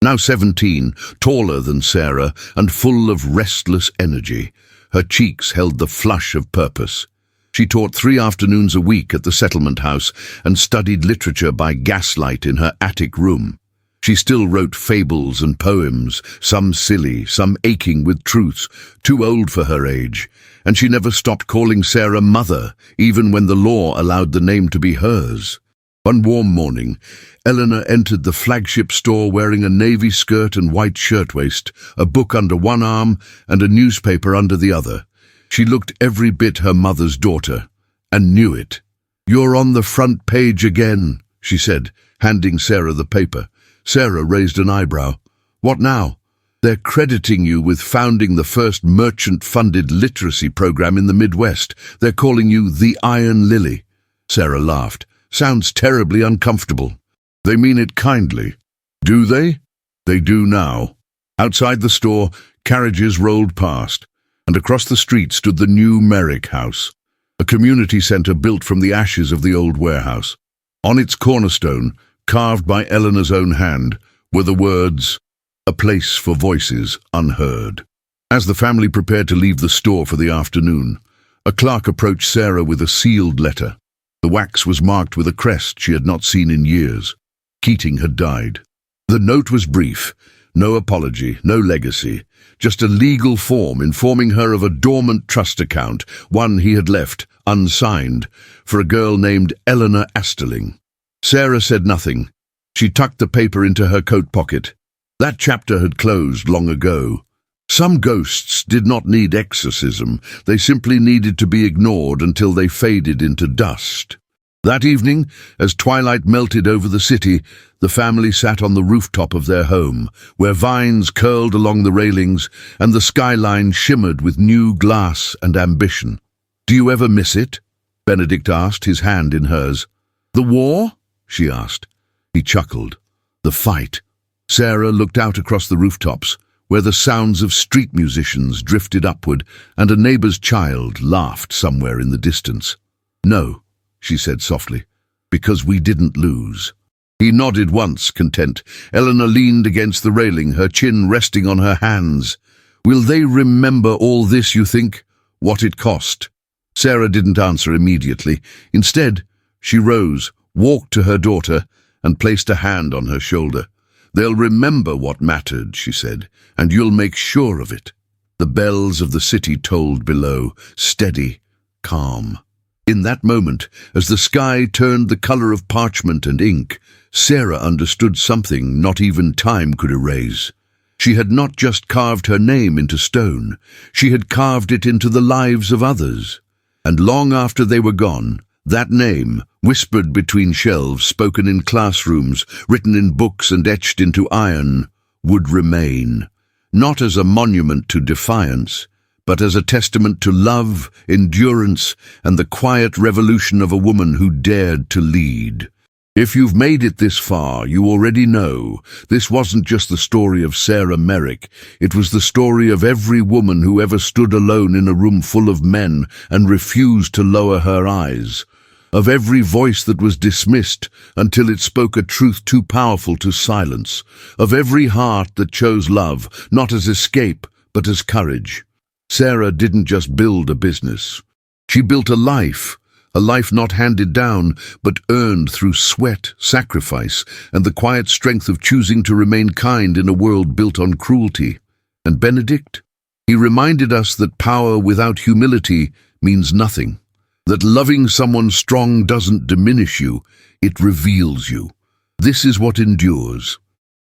now 17, taller than Sarah, and full of restless energy. Her cheeks held the flush of purpose. She taught 3 afternoons a week at the settlement house and studied literature by gaslight in her attic room. She still wrote fables and poems, some silly, some aching with truths, too old for her age, and she never stopped calling Sarah mother, even when the law allowed the name to be hers. One warm morning, Eleanor entered the flagship store wearing a navy skirt and white shirtwaist, a book under one arm and a newspaper under the other. She looked every bit her mother's daughter, and knew it. "You're on the front page again," she said, handing Sarah the paper. Sarah raised an eyebrow. "What now?" "They're crediting you with founding the first merchant-funded literacy program in the Midwest. They're calling you the Iron Lily." Sarah laughed. "Sounds terribly uncomfortable." "They mean it kindly." "Do they?" "They do now." Outside the store, carriages rolled past, and across the street stood the new Merrick house, a community centre built from the ashes of the old warehouse. On its cornerstone, carved by Eleanor's own hand, were the words, "A place for voices unheard." As the family prepared to leave the store for the afternoon, a clerk approached Sarah with a sealed letter. The wax was marked with a crest she had not seen in years. Keating had died. The note was brief, no apology, no legacy, just a legal form informing her of a dormant trust account, one he had left, unsigned, for a girl named Eleanor Astorling. Sarah said nothing. She tucked the paper into her coat pocket. That chapter had closed long ago. Some ghosts did not need exorcism. They simply needed to be ignored until they faded into dust. That evening, as twilight melted over the city, the family sat on the rooftop of their home, where vines curled along the railings and the skyline shimmered with new glass and ambition. "Do you ever miss it?" Benedict asked, his hand in hers. "The war?" she asked. He chuckled. "The fight." Sarah looked out across the rooftops, where the sounds of street musicians drifted upward and a neighbour's child laughed somewhere in the distance. "No," she said softly, "because we didn't lose." He nodded once, content. Eleanor leaned against the railing, her chin resting on her hands. "Will they remember all this, you think? What it cost?" Sarah didn't answer immediately. Instead, she rose, walked to her daughter, and placed a hand on her shoulder. "They'll remember what mattered," she said, "and you'll make sure of it." The bells of the city tolled below, steady, calm. In that moment, as the sky turned the colour of parchment and ink, Sarah understood something not even time could erase. She had not just carved her name into stone, she had carved it into the lives of others. And long after they were gone, that name, whispered between shelves, spoken in classrooms, written in books and etched into iron, would remain, not as a monument to defiance, but as a testament to love, endurance, and the quiet revolution of a woman who dared to lead. If you've made it this far, you already know this wasn't just the story of Sarah Merrick. It was the story of every woman who ever stood alone in a room full of men and refused to lower her eyes. Of every voice that was dismissed until it spoke a truth too powerful to silence. Of every heart that chose love, not as escape, but as courage. Sarah didn't just build a business. She built a life not handed down, but earned through sweat, sacrifice, and the quiet strength of choosing to remain kind in a world built on cruelty. And Benedict? He reminded us that power without humility means nothing. That loving someone strong doesn't diminish you, it reveals you. This is what endures.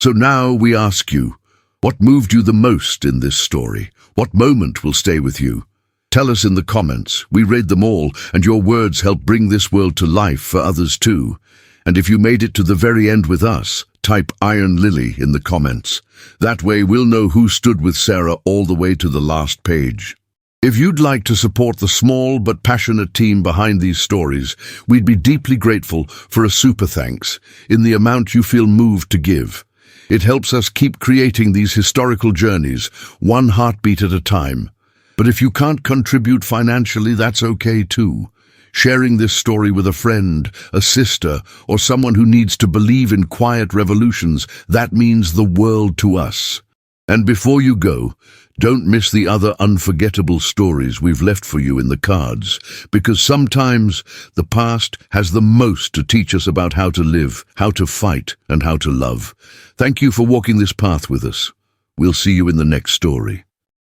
So now we ask you, what moved you the most in this story? What moment will stay with you? Tell us in the comments. We read them all, and your words help bring this world to life for others too. And if you made it to the very end with us, type Iron Lily in the comments. That way we'll know who stood with Sarah all the way to the last page. If you'd like to support the small but passionate team behind these stories, we'd be deeply grateful for a super thanks in the amount you feel moved to give. It helps us keep creating these historical journeys, one heartbeat at a time. But if you can't contribute financially, that's okay too. Sharing this story with a friend, a sister, or someone who needs to believe in quiet revolutions, that means the world to us. And before you go, don't miss the other unforgettable stories we've left for you in the cards, because sometimes the past has the most to teach us about how to live, how to fight, and how to love. Thank you for walking this path with us. We'll see you in the next story.